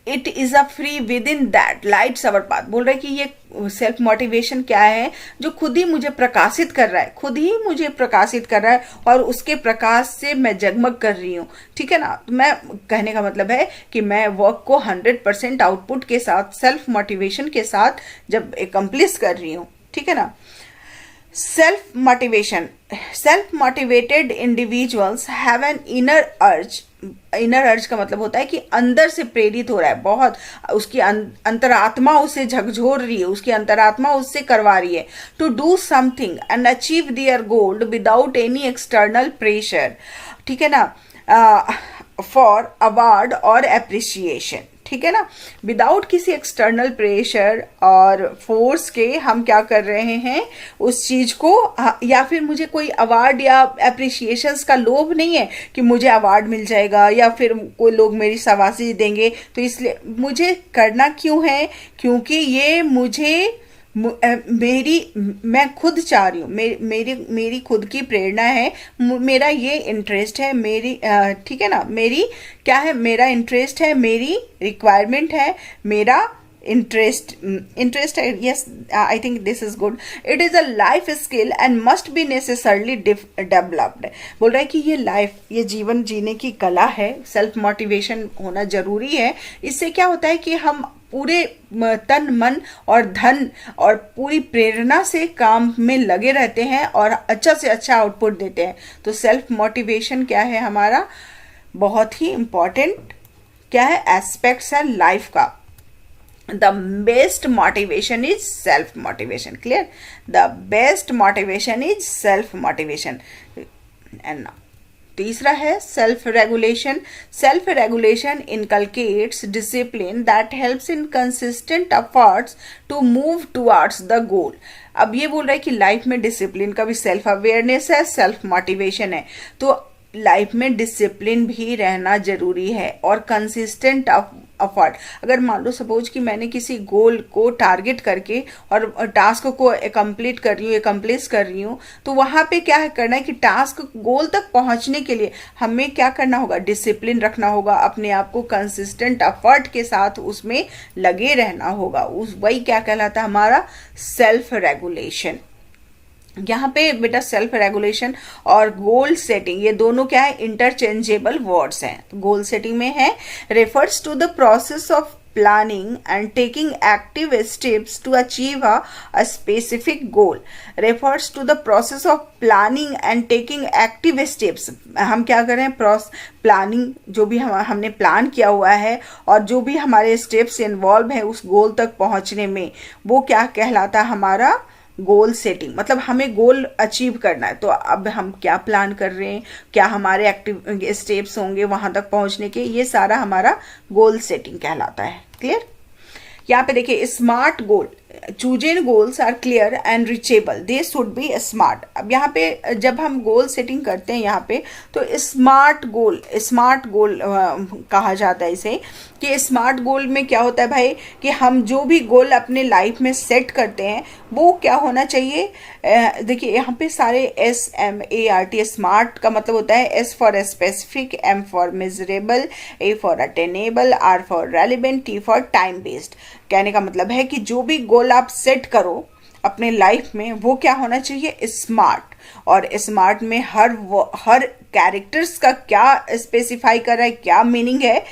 It is a free within that lights our path. बोल रहे कि ये सेल्फ मोटिवेशन क्या है, जो खुद ही मुझे प्रकाशित कर रहा है, खुद ही मुझे प्रकाशित कर रहा है और उसके प्रकाश से मैं जगमग कर रही हूँ। ठीक है ना, तो मैं कहने का मतलब है कि मैं वर्क को 100% आउटपुट के साथ, सेल्फ मोटिवेशन के साथ जब एकम्प्लिश कर रही हूँ। ठीक है ना। Self motivation, self motivated individuals have an inner अर्ज। इनर अर्ज का मतलब होता है कि अंदर से प्रेरित हो रहा है, बहुत उसकी अंतरात्मा उसे झकझोर रही है, उसकी अंतरात्मा उससे करवा रही है to do something and achieve their goal without any external pressure. ठीक है ना, फॉर अवार्ड और एप्रिसिएशन। ठीक है ना, विदाउट किसी एक्सटर्नल प्रेशर और फोर्स के हम क्या कर रहे हैं उस चीज को, या फिर मुझे कोई अवार्ड या एप्रिसिएशंस का लोभ नहीं है कि मुझे अवार्ड मिल जाएगा या फिर कोई लोग मेरी शाबाशी देंगे, तो इसलिए मुझे करना क्यों है, क्योंकि ये मुझे मैं खुद चाह रही हूँ, मेरी खुद की प्रेरणा है, मेरा ये इंटरेस्ट है, मेरी ठीक है ना, मेरी क्या है, मेरा इंटरेस्ट है, मेरी रिक्वायरमेंट है, मेरा इंटरेस्ट है। Yes, I think this is good. It is a life skill and must be necessarily developed. बोल रहा है कि ये लाइफ, ये जीवन जीने की कला है, सेल्फ मोटिवेशन होना जरूरी है। इससे क्या होता है कि हम पूरे तन मन और धन और पूरी प्रेरणा से काम में लगे रहते हैं और अच्छा से अच्छा आउटपुट देते हैं। तो सेल्फ मोटिवेशन क्या है हमारा, बहुत ही इंपॉर्टेंट क्या है, एस्पेक्ट्स है लाइफ का। The best motivation is self motivation. Clear? The best motivation is self motivation. And now तीसरा है self regulation. Self regulation inculcates discipline that helps in consistent efforts to move towards the goal. अब ये बोल रहा है कि life में discipline का भी सेल्फ अवेयरनेस है, सेल्फ मोटिवेशन है, तो लाइफ में डिसिप्लिन भी रहना जरूरी है और कंसिस्टेंट एफर्ट। अगर मान लो सपोज कि मैंने किसी गोल को टारगेट करके और टास्क को कंप्लीट कर रही हूँ, एकम्प्लिश कर रही हूँ, तो वहां पे क्या है करना है कि टास्क गोल तक पहुंचने के लिए हमें क्या करना होगा, डिसिप्लिन रखना होगा, अपने आप को कंसिस्टेंट एफर्ट के साथ उसमें लगे रहना होगा। वही क्या कहलाता है हमारा सेल्फ रेगुलेशन। यहाँ पे बेटा सेल्फ रेगुलेशन और गोल सेटिंग ये दोनों क्या है, इंटरचेंजेबल वर्ड्स हैं। तो गोल सेटिंग में है refers to the process of planning and taking active steps to achieve a specific goal. Refers to the process of planning and taking active steps. हम क्या करें, प्लानिंग जो भी हमने प्लान किया हुआ है और जो भी हमारे स्टेप्स इन्वॉल्व है उस गोल तक पहुंचने में, वो क्या कहलाता है हमारा गोल सेटिंग। मतलब हमें गोल अचीव करना है, तो अब हम क्या प्लान कर रहे हैं, क्या हमारे एक्टिव स्टेप्स होंगे वहां तक पहुंचने के, ये सारा हमारा गोल सेटिंग कहलाता है। क्लियर? यहाँ पे देखिए SMART goal, chosen goals are clear and reachable, they should be SMART. अब यहाँ पे जब हम गोल सेटिंग करते हैं यहाँ पे, तो स्मार्ट गोल कहा जाता है इसे, कि स्मार्ट गोल में क्या होता है भाई कि हम जो भी गोल अपने लाइफ में सेट करते हैं वो क्या होना चाहिए। देखिए यहाँ पे सारे SMART, स्मार्ट का मतलब होता है S for specific, M for measurable, A for attainable, R for relevant, T for time based. कहने का मतलब है कि जो भी गोल आप सेट करो अपने लाइफ में वो क्या होना चाहिए, स्मार्ट। और स्मार्ट में हर कैरेक्टर्स का क्या स्पेसिफाई कर रहा है, क्या मीनिंग है,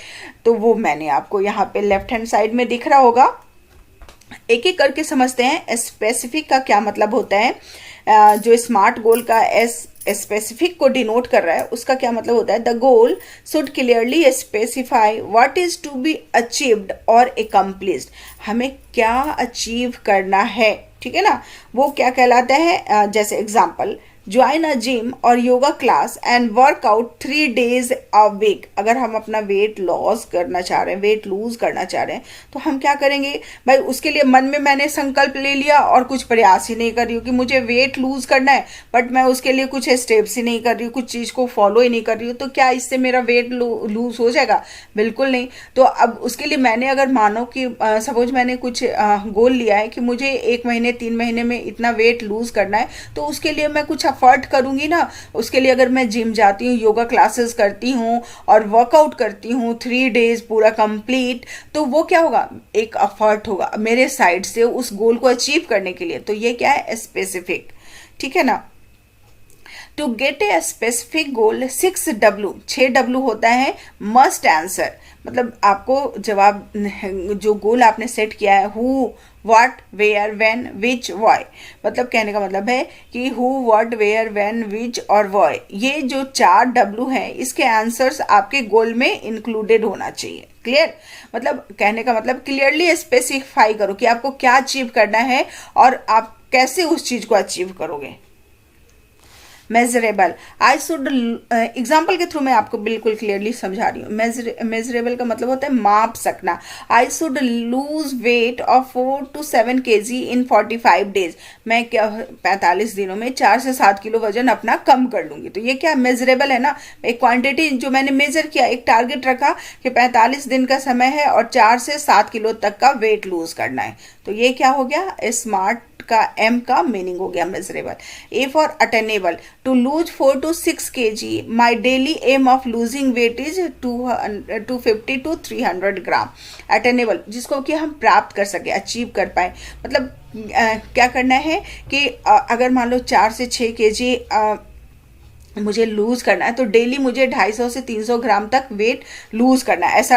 तो वो मैंने आपको यहाँ पे लेफ्ट हैंड साइड में दिख रहा होगा। एक एक करके समझते हैं। स्पेसिफिक का क्या मतलब होता है, जो स्मार्ट गोल का एस स्पेसिफिक को डिनोट कर रहा है उसका क्या मतलब होता है, the goal should clearly specify what is to be achieved और एकम्प्लिश्ड। हमें क्या अचीव करना है, ठीक है ना, वो क्या कहलाता है। जैसे एग्जांपल, ज्वाइन अ जिम और yoga class and workout 3 days a week. अगर हम अपना वेट लॉस करना चाह रहे हैं, वेट लूज करना चाह रहे हैं, तो हम क्या करेंगे भाई, उसके लिए मन में मैंने संकल्प ले लिया और कुछ प्रयास ही नहीं कर रही हूँ कि मुझे वेट लूज करना है, बट मैं उसके लिए कुछ स्टेप्स ही नहीं कर रही हूँ, कुछ चीज को फॉलो ही नहीं कर रही हूँ, तो क्या इससे मेरा वेट लूज हो जाएगा? बिल्कुल नहीं। तो अब उसके लिए मैंने अगर मानो कि सपोज मैंने कुछ गोल लिया है कि मुझे 1 महीने 3 महीने में इतना वेट लूज करना है, तो उसके लिए मैं कुछ अफर्ट करूंगी ना, उसके लिए अगर मैं जिम जाती हूँ, योगा क्लासेस करती हूँ और वर्कआउट करती हूँ 3 डेज पूरा कंप्लीट, तो वो क्या होगा, एक अफर्ट होगा मेरे साइड से उस गोल को अचीव करने के लिए। तो ये क्या है, स्पेसिफिक, ठीक है ना। To get a specific goal 6W, 6W होता है मस्ट आंसर, मतलब आपको जवाब, जो गोल आपने सेट किया है, who, what, where, when, which, why, मतलब कहने का मतलब है कि who, what, where, when, which और व्हाई, ये जो 4W है इसके आंसर्स आपके गोल में इंक्लूडेड होना चाहिए। क्लियर, मतलब कहने का मतलब क्लियरली स्पेसिफाई करो कि आपको क्या अचीव करना है और आप कैसे उस चीज को अचीव करोगे। मेजरेबल, आई शुड, एग्जाम्पल के थ्रू मैं आपको बिल्कुल क्लियरली समझा रही हूँ। मेजरेबल का मतलब होता है माप सकना। I should lose weight of 4 to 7 kg in 45 days, मैं क्या 45 दिनों में 4 से 7 किलो वजन अपना कम कर लूंगी। तो ये क्या मेजरेबल है ना, एक क्वांटिटी जो मैंने मेजर किया, एक टारगेट रखा कि 45 दिन का समय है और 4 से 7 किलो तक का वेट लूज करना है। तो ये क्या हो गया, स्मार्ट का M का मीनिंग हो गया measurable. A for attainable, to lose 4 to 6 kg, my daily aim of losing weight is 250 to 300 gram. Attainable, जिसको कि हम प्राप्त कर सके, अचीव कर पाए, मतलब क्या करना है कि अगर मान लो 4 से 6 kg मुझे लूज करना है तो डेली मुझे 250 से 300 ग्राम तक वेट लूज करना है, ऐसा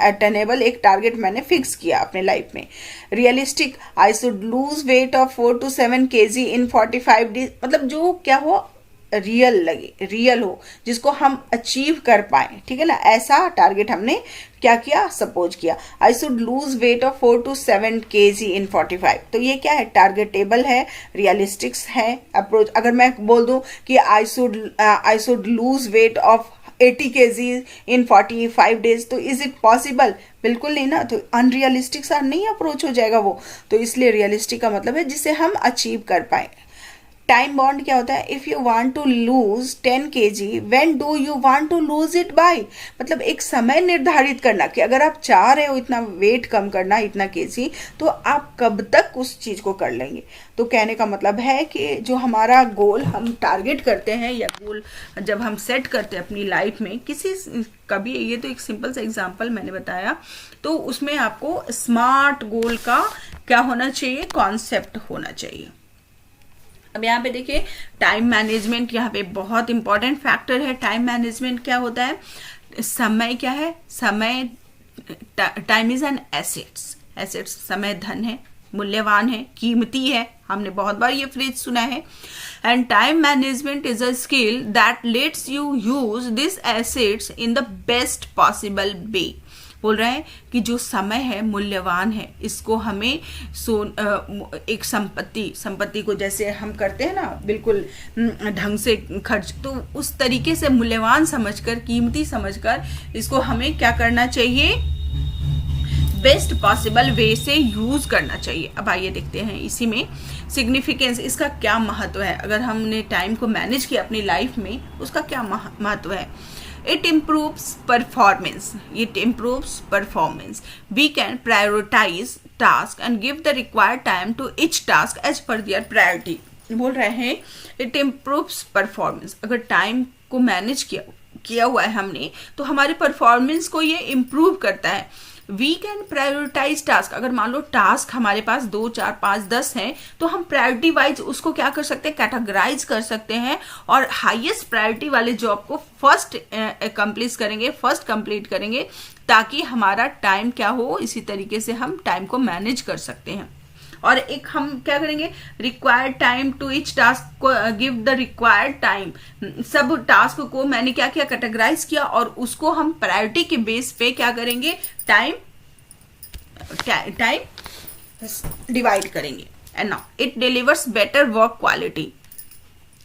अटेनेबल एक टारगेट मैंने फिक्स किया अपने लाइफ में। Realistic, I should lose weight of 4 to 7 kg in 45 days, मतलब जो क्या हो, रियल लगे, रियल हो, जिसको हम अचीव कर पाए, ठीक है ना, ऐसा टारगेट हमने क्या किया, सपोज किया। I should lose weight of 4 to 7 kg इन 45, तो ये क्या है, टारगेटेबल है, रियलिस्टिक्स है अप्रोच। अगर मैं बोल दूं कि I should lose weight of 80 kg in 45 days, तो इज इट पॉसिबल, बिल्कुल नहीं ना, तो अनरियलिस्टिक सा नहीं अप्रोच हो जाएगा वो। तो इसलिए रियलिस्टिक का मतलब है जिसे हम अचीव कर पाए। टाइम बॉन्ड क्या होता है, if you want to lose 10 kg, when do you want to lose it by, मतलब एक समय निर्धारित करना कि अगर आप चाह रहे हो इतना वेट कम करना, इतना kg, तो आप कब तक उस चीज को कर लेंगे। तो कहने का मतलब है कि जो हमारा गोल हम टारगेट करते हैं या गोल जब हम सेट करते हैं अपनी लाइफ में, किसी कभी, ये तो एक सिंपल सा एग्जांपल मैंने बताया, तो उसमें आपको स्मार्ट गोल का क्या होना चाहिए, कॉन्सेप्ट होना चाहिए। अब यहाँ पे देखिए टाइम मैनेजमेंट, यहाँ पे बहुत इंपॉर्टेंट फैक्टर है। टाइम मैनेजमेंट क्या होता है, समय क्या है, समय, टाइम इज एन एसेट्स, समय धन है, मूल्यवान है, कीमती है, हमने बहुत बार ये फ्रेज सुना है। And time management is a skill that let's you use this assets in the best possible way. बोल रहे हैं कि जो समय है मूल्यवान है, इसको हमें एक संपत्ति को जैसे हम करते हैं ना बिल्कुल ढंग से खर्च, तो उस तरीके से मूल्यवान समझकर, कीमती समझकर इसको हमें क्या करना चाहिए, बेस्ट पॉसिबल वे से यूज करना चाहिए। अब आइए देखते हैं इसी में सिग्निफिकेंस, इसका क्या महत्व है, अगर हमने टाइम को मैनेज किया अपनी लाइफ में, उसका क्या महत्व है। It improves performance. We can prioritize task and give the required time to each task as per their priority. बोल रहे हैं it improves performance. अगर टाइम को मैनेज किया हुआ है हमने, तो हमारे परफॉर्मेंस को ये इम्प्रूव करता है। वी कैन प्रायोरिटाइज टास्क, अगर मान लो टास्क हमारे पास 2, 4, 5, 10 हैं, तो हम प्रायोरिटी वाइज उसको क्या कर सकते हैं, कैटेगराइज कर सकते हैं और हाईएस्ट प्रायोरिटी वाले जॉब को फर्स्ट कंप्लीट करेंगे ताकि हमारा टाइम क्या हो, इसी तरीके से हम टाइम को मैनेज कर सकते हैं। और एक हम क्या करेंगे, required time to each task को give the required time, subtask को मैंने क्या किया, कैटेगराइज किया और उसको हम प्रायोरिटी के बेस पे क्या करेंगे, टाइम डिवाइड करेंगे। And now it delivers better work quality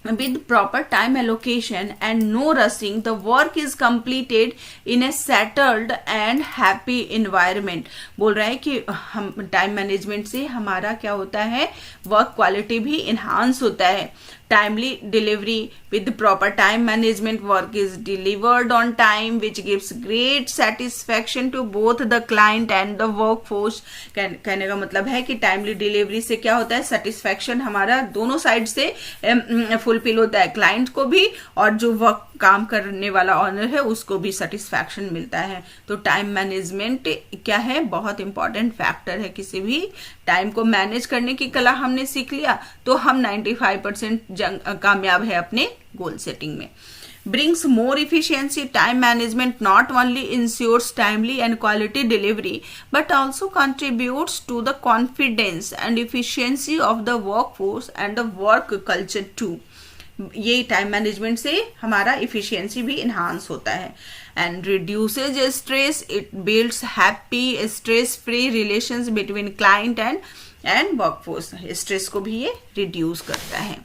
with proper time allocation and no rushing. The work is completed in a settled and happy environment. बोल रहा है कि हम टाइम मैनेजमेंट से हमारा क्या होता है, वर्क क्वालिटी भी इन्हांस होता है। timely delivery with proper time management, work is delivered on time which gives great satisfaction to both the client and the workforce। कहने का मतलब है कि टाइमली डिलीवरी से क्या होता है, सेटिस्फैक्शन हमारा दोनों साइड से फुलफिल होता है, क्लाइंट को भी और जो वर्क काम करने वाला ऑनर है उसको भी सेटिस्फैक्शन मिलता है। तो टाइम मैनेजमेंट क्या है, बहुत इंपॉर्टेंट फैक्टर है। किसी भी टाइम को मैनेज करने की कला हमने सीख लिया तो हम 95% कामयाब है अपने गोल सेटिंग में। brings more efficiency, time management not only ensures timely and quality delivery but also contributes to the confidence and efficiency of the workforce and the work culture too। ये टाइम मैनेजमेंट से हमारा efficiency भी enhance होता है। And reduces stress, it builds happy stress free relations between client and workforce. Stress को भी ये reduce करता है।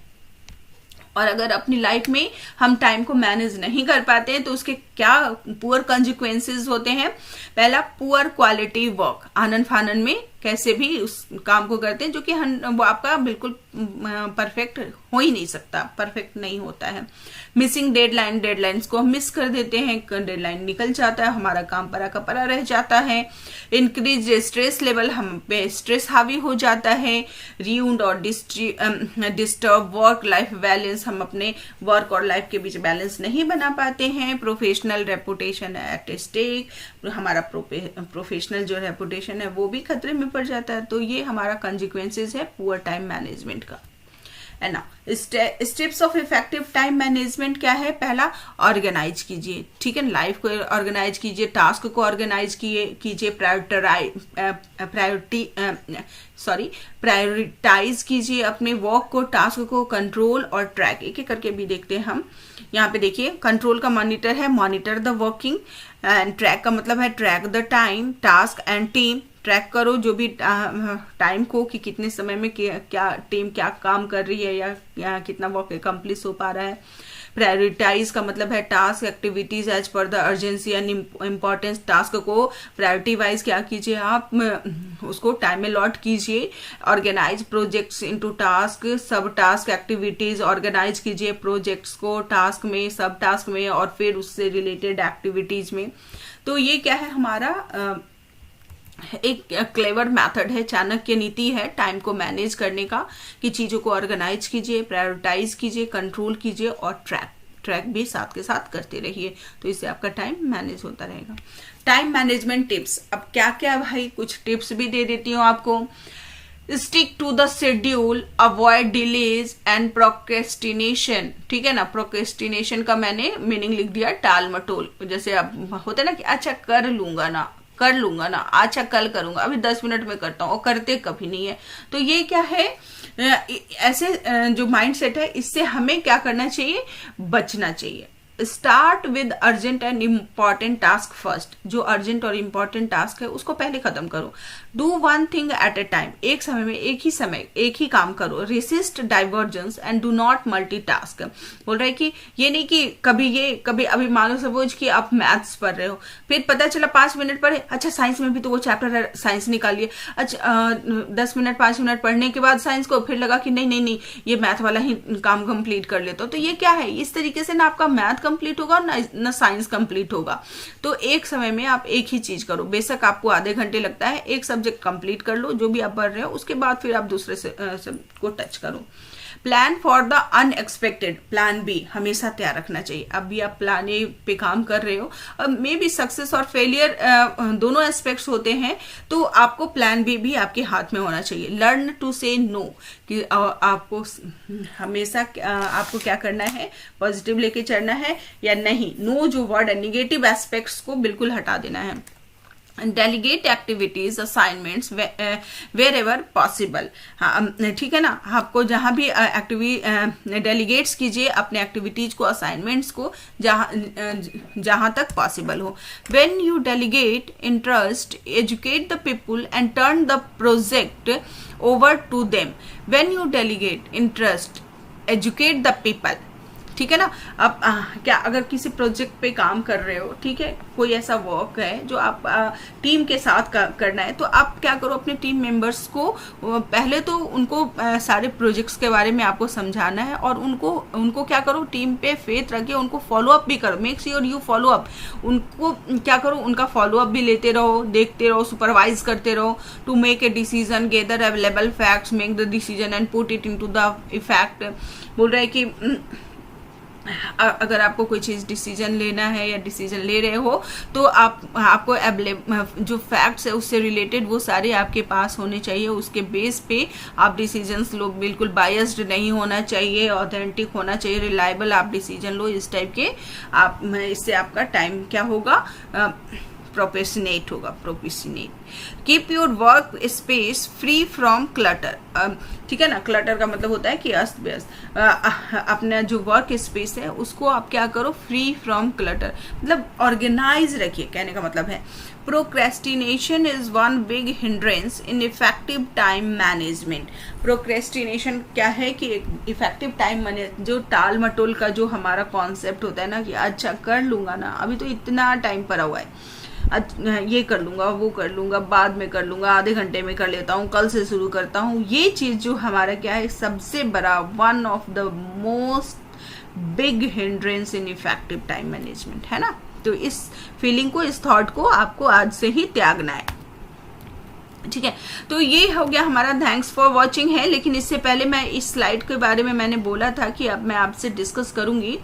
और अगर अपनी लाइफ में हम टाइम को मैनेज नहीं कर पाते हैं तो उसके क्या पुअर कंसिक्वेंसेस होते हैं। पहला, पुअर क्वालिटी वर्क, आनन फानन में कैसे भी उस काम को करते हैं जो कि वो आपका बिल्कुल परफेक्ट हो ही नहीं सकता, परफेक्ट नहीं होता है। मिसिंग डेडलाइन, डेडलाइंस को हम मिस कर देते हैं, डेडलाइन निकल जाता है, हमारा काम परा का परा रह जाता है। इंक्रीज स्ट्रेस लेवल, हम पे स्ट्रेस हावी हो जाता है। रीउंड और डिस्टर्ब वर्क लाइफ बैलेंस, हम अपने वर्क और लाइफ के बीच बैलेंस नहीं बना पाते हैं। प्रोफेशनल रेपुटेशन एट स्टेक, हमारा प्रोफेशनल जो रेपुटेशन है वो भी खतरे में पड़ जाता है। तो ये हमारा कंसिक्वेंसेस है पुअर टाइम मैनेजमेंट का। है ना। Steps of effective time management क्या है। पहला, ऑर्गेनाइज कीजिए, ठीक है, लाइफ को ऑर्गेनाइज कीजिए, टास्क को ऑर्गेनाइज कीजिए, प्रायोरिटाइज कीजिए अपने वर्क को, टास्क को, कंट्रोल और ट्रैक। एक एक करके भी देखते हैं हम। यहाँ पे देखिए, कंट्रोल का मॉनिटर है, monitor the working, and track का मतलब है track the time, task and team, track करो जो भी टाइम को कि कितने समय में क्या टीम क्या काम कर रही है या कितना वर्क कंप्लीट हो पा रहा है। प्रायोरिटाइज का मतलब है task activities as per the urgency and importance, task को प्रायोरिटी वाइज क्या कीजिए आप, उसको टाइम में लॉट कीजिए। Organise projects into task, subtask activities, organise कीजिए प्रोजेक्ट्स को टास्क में, सब टास्क में और फिर उससे रिलेटेड एक्टिविटीज में। तो ये क्या है, हमारा एक क्लेवर मेथड है, चाणक्य नीति है टाइम को मैनेज करने का, कि चीजों को ऑर्गेनाइज कीजिए, प्रायोरिटाइज कीजिए, कंट्रोल कीजिए और ट्रैक भी साथ के साथ करते रहिए। तो इससे आपका टाइम मैनेज होता रहेगा। टाइम मैनेजमेंट टिप्स, अब क्या क्या भाई, कुछ टिप्स भी दे देती हूँ आपको। Stick to the schedule, avoid delays and procrastination, ठीक है ना। प्रोक्रेस्टिनेशन का मैंने मीनिंग लिख दिया टाल मटोल, जैसे अब होता है ना कि अच्छा कर लूंगा ना, अच्छा कल करूंगा, अभी 10 मिनट में करता हूँ, और करते कभी नहीं है। तो ये क्या है, ऐसे जो माइंडसेट है, इससे हमें क्या करना चाहिए, बचना चाहिए। Start with urgent and important task first, जो अर्जेंट और इम्पॉर्टेंट टास्क है उसको पहले खत्म करो। Do one thing at a time, एक समय में एक ही काम करो। Resist divergence and do not multitask, बोल रहा है कि ये नहीं कि कभी अभी मान लो सपोज कि आप मैथ्स पढ़ रहे हो, फिर पता चला 5 मिनट पढ़े, अच्छा साइंस में भी तो वो चैप्टर है, साइंस निकालिए, अच्छा 10 मिनट 5 मिनट पढ़ने के बाद साइंस को, फिर लगा कि नहीं ये मैथ वाला ही काम कंप्लीट कर लेता हूं। तो ये क्या है, इस तरीके से ना आपका मैथ कंप्लीट होगा ना साइंस कंप्लीट होगा। तो एक समय में आप एक ही चीज करो, बेशक आपको आधे घंटे लगता है, एक सब्जेक्ट कंप्लीट कर लो जो भी आप पढ़ रहे हो, उसके बाद फिर आप दूसरे से को टच करो। Plan for the unexpected, plan B हमेशा तैयार रखना चाहिए। अब भी आप प्लान ए पे काम कर रहे हो, मे बी सक्सेस और फेलियर दोनों एस्पेक्ट्स होते हैं, तो आपको प्लान बी भी आपके हाथ में होना चाहिए। लर्न टू से नो, कि आपको हमेशा आपको क्या करना है, पॉजिटिव लेके चलना है या नहीं। नो जो वर्ड है, निगेटिव एस्पेक्ट्स को बिल्कुल हटा देना है। Delegate activities assignments wherever possible, ठीक है ना। आपको जहां भी डेलीगेट्स कीजिए अपने एक्टिविटीज को, असाइनमेंट्स को, जहां तक पॉसिबल हो। When you delegate interest, educate the people and turn the project over to them. When you delegate interest, educate the people, ठीक है ना। अब क्या अगर किसी प्रोजेक्ट पे काम कर रहे हो, ठीक है, कोई ऐसा वर्क है जो आप टीम के साथ करना है, तो आप क्या करो, अपने टीम मेंबर्स को पहले तो उनको सारे प्रोजेक्ट्स के बारे में आपको समझाना है, और उनको क्या करो, टीम पे फेथ रखिए, उनको फॉलो अप भी करो, make sure you follow up, उनको क्या करो, उनका फॉलो अप भी लेते रहो, देखते रहो, सुपरवाइज करते रहो, to make a decision, gather available facts, make the decision and put it into the effect. बोल रहा है कि अगर आपको कोई चीज डिसीजन लेना है या डिसीजन ले रहे हो, तो आपको जो फैक्ट्स है उससे रिलेटेड वो सारे आपके पास होने चाहिए, उसके बेस पे आप डिसीजंस लो, बिल्कुल बायस्ड नहीं होना चाहिए, ऑथेंटिक होना चाहिए, रिलायबल आप डिसीजन लो, इस टाइप के आप, इससे आपका टाइम क्या होगा, प्रोपेशनेट होगा, प्रोपेशनेट। Keep your work space free from clutter, ठीक है ना। क्लटर का मतलब होता है कि अस्त व्यस्त, अपना जो वर्क स्पेस है उसको आप क्या करो, फ्री फ्रॉम क्लटर, मतलब ऑर्गेनाइज रखिए, कहने का मतलब है। Procrastination is one big hindrance in effective time management. Procrastination क्या है कि इफेक्टिव टाइम मैनेज, जो टाल मटोल का जो हमारा कॉन्सेप्ट होता है ना, कि अच्छा कर लूंगा ना, अभी तो इतना टाइम पड़ा हुआ है, ये कर लूंगा, वो कर लूंगा, बाद में कर लूंगा, आधे घंटे में कर लेता हूँ, कल से शुरू करता हूँ, ये चीज जो हमारा क्या है, सबसे बड़ा, one of the most big hindrance in effective time management है ना। तो इस फीलिंग को, इस थॉट को आपको आज से ही त्यागना है, ठीक है। तो ये हो गया हमारा थैंक्स फॉर वॉचिंग है, लेकिन इससे पहले मैं इस स्लाइड के बारे में मैंने बोला था कि अब मैं आपसे डिस्कस करूंगी,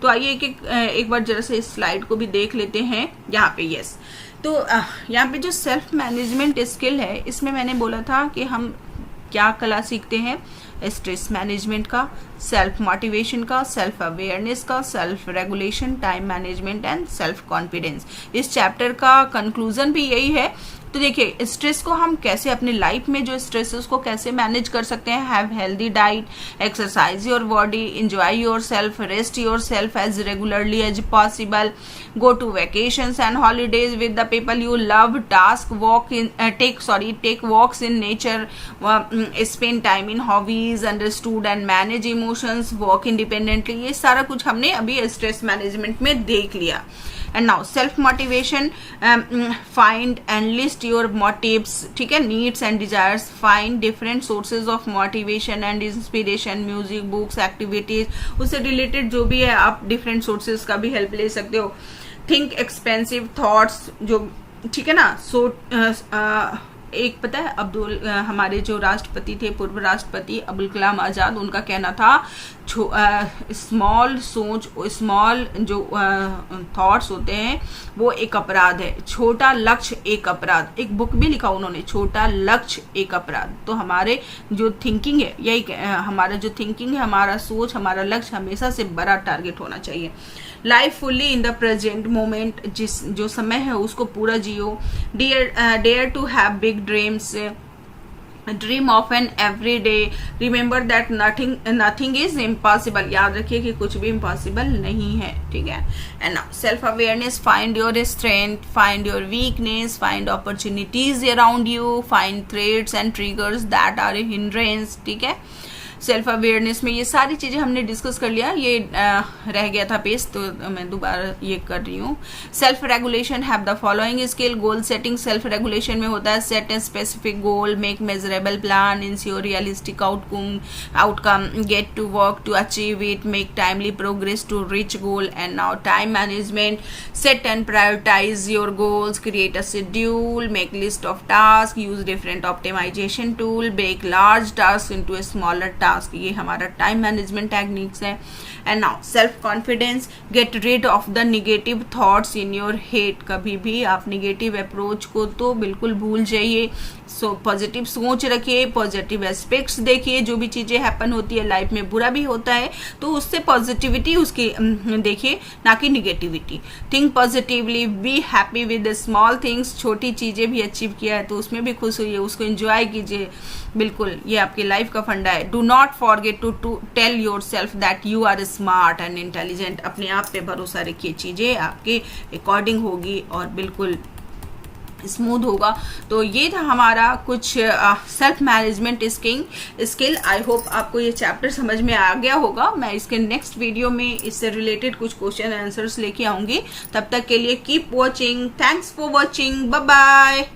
तो आइए एक बार जरा से इस स्लाइड को भी देख लेते हैं। यहाँ पे यस, तो यहाँ पे जो सेल्फ मैनेजमेंट स्किल है, इसमें मैंने बोला था कि हम क्या कला सीखते हैं, स्ट्रेस मैनेजमेंट का, सेल्फ मोटिवेशन का, सेल्फ अवेयरनेस का, self regulation, time management and self confidence. इस चैप्टर का कंक्लूजन भी यही है। तो देखिए, स्ट्रेस को हम कैसे अपने लाइफ में जो स्ट्रेस है उसको कैसे मैनेज कर सकते हैं। Have healthy diet, exercise your body, enjoy yourself, rest yourself as regularly as possible, go to vacations and holidays with the people you love, take walks in nature, spend time in hobbies, understood and manage emotions, work independently। ये सारा कुछ हमने अभी stress management में देख लिया। And now self motivation, find and list your motives, ठीक है, needs and desires, find different sources of motivation and inspiration, music, books, activities, उससे रिलेटेड जो भी है आप डिफरेंट सोर्सेज का भी हेल्प ले सकते हो। थिंक एक्सपेंसिव थॉट्स, जो ठीक है ना। एक पता है, हमारे जो राष्ट्रपति थे, पूर्व राष्ट्रपति अब्दुल कलाम आजाद, उनका कहना था स्मॉल सोच, स्मॉल जो थॉट्स होते हैं वो एक अपराध है, छोटा लक्ष्य एक अपराध। एक बुक भी लिखा उन्होंने, छोटा लक्ष्य एक अपराध। तो हमारे जो थिंकिंग है, यही हमारा जो थिंकिंग है, हमारा सोच, हमारा लक्ष्य हमेशा से बड़ा टारगेट होना चाहिए। Life fully in the present moment, जो समय है उसको पूरा जियो। Dare to have big dreams, dream of an every day, remember that nothing is impossible, याद रखिए कि कुछ भी इम्पॉसिबल नहीं है, ठीक है। And now self awareness, find your strength, find your weakness, find opportunities around you, find threads and triggers that are a hindrance, ठीक है। सेल्फ अवेयरनेस में ये सारी चीजें हमने डिस्कस कर लिया, ये रह गया था पेज, तो मैं दोबारा ये कर रही हूँ। Self regulation, have the following skill. Goal setting, self regulation में होता है set a specific goal, make measurable plan, ensure realistic outcome, get to work to achieve it, make timely progress to reach goal. And now time management, set and prioritise your goals, create a schedule, make list of task, use different optimisation tool, break large task into a smaller task. ये हमारा time management techniques है। And now self confidence, get rid of the negative thoughts in your head. कभी भी आप negative approach को तो बिल्कुल भूल जाइए, पॉजिटिव सोच रखिए, पॉजिटिव एस्पेक्ट्स देखिए। जो भी चीजें हैपन होती है लाइफ में, बुरा भी होता है तो उससे पॉजिटिविटी उसकी देखिए, ना कि negativity. Think positively, be happy with small things, छोटी चीजें भी अचीव किया है तो उसमें भी खुश होइए, उसको एंजॉय कीजिए, बिल्कुल ये आपकी लाइफ का फंडा है। Do not forget to tell yourself that you are smart and intelligent. अपने आप पे भरोसा रखिए, चीजें आपके अकॉर्डिंग होगी और बिल्कुल स्मूथ होगा। तो ये था हमारा कुछ self management skill. I hope आपको ये चैप्टर समझ में आ गया होगा। मैं इसके नेक्स्ट वीडियो में इससे रिलेटेड कुछ क्वेश्चन आंसर्स लेके आऊंगी। तब तक के लिए keep watching. Thanks for watching. Bye bye.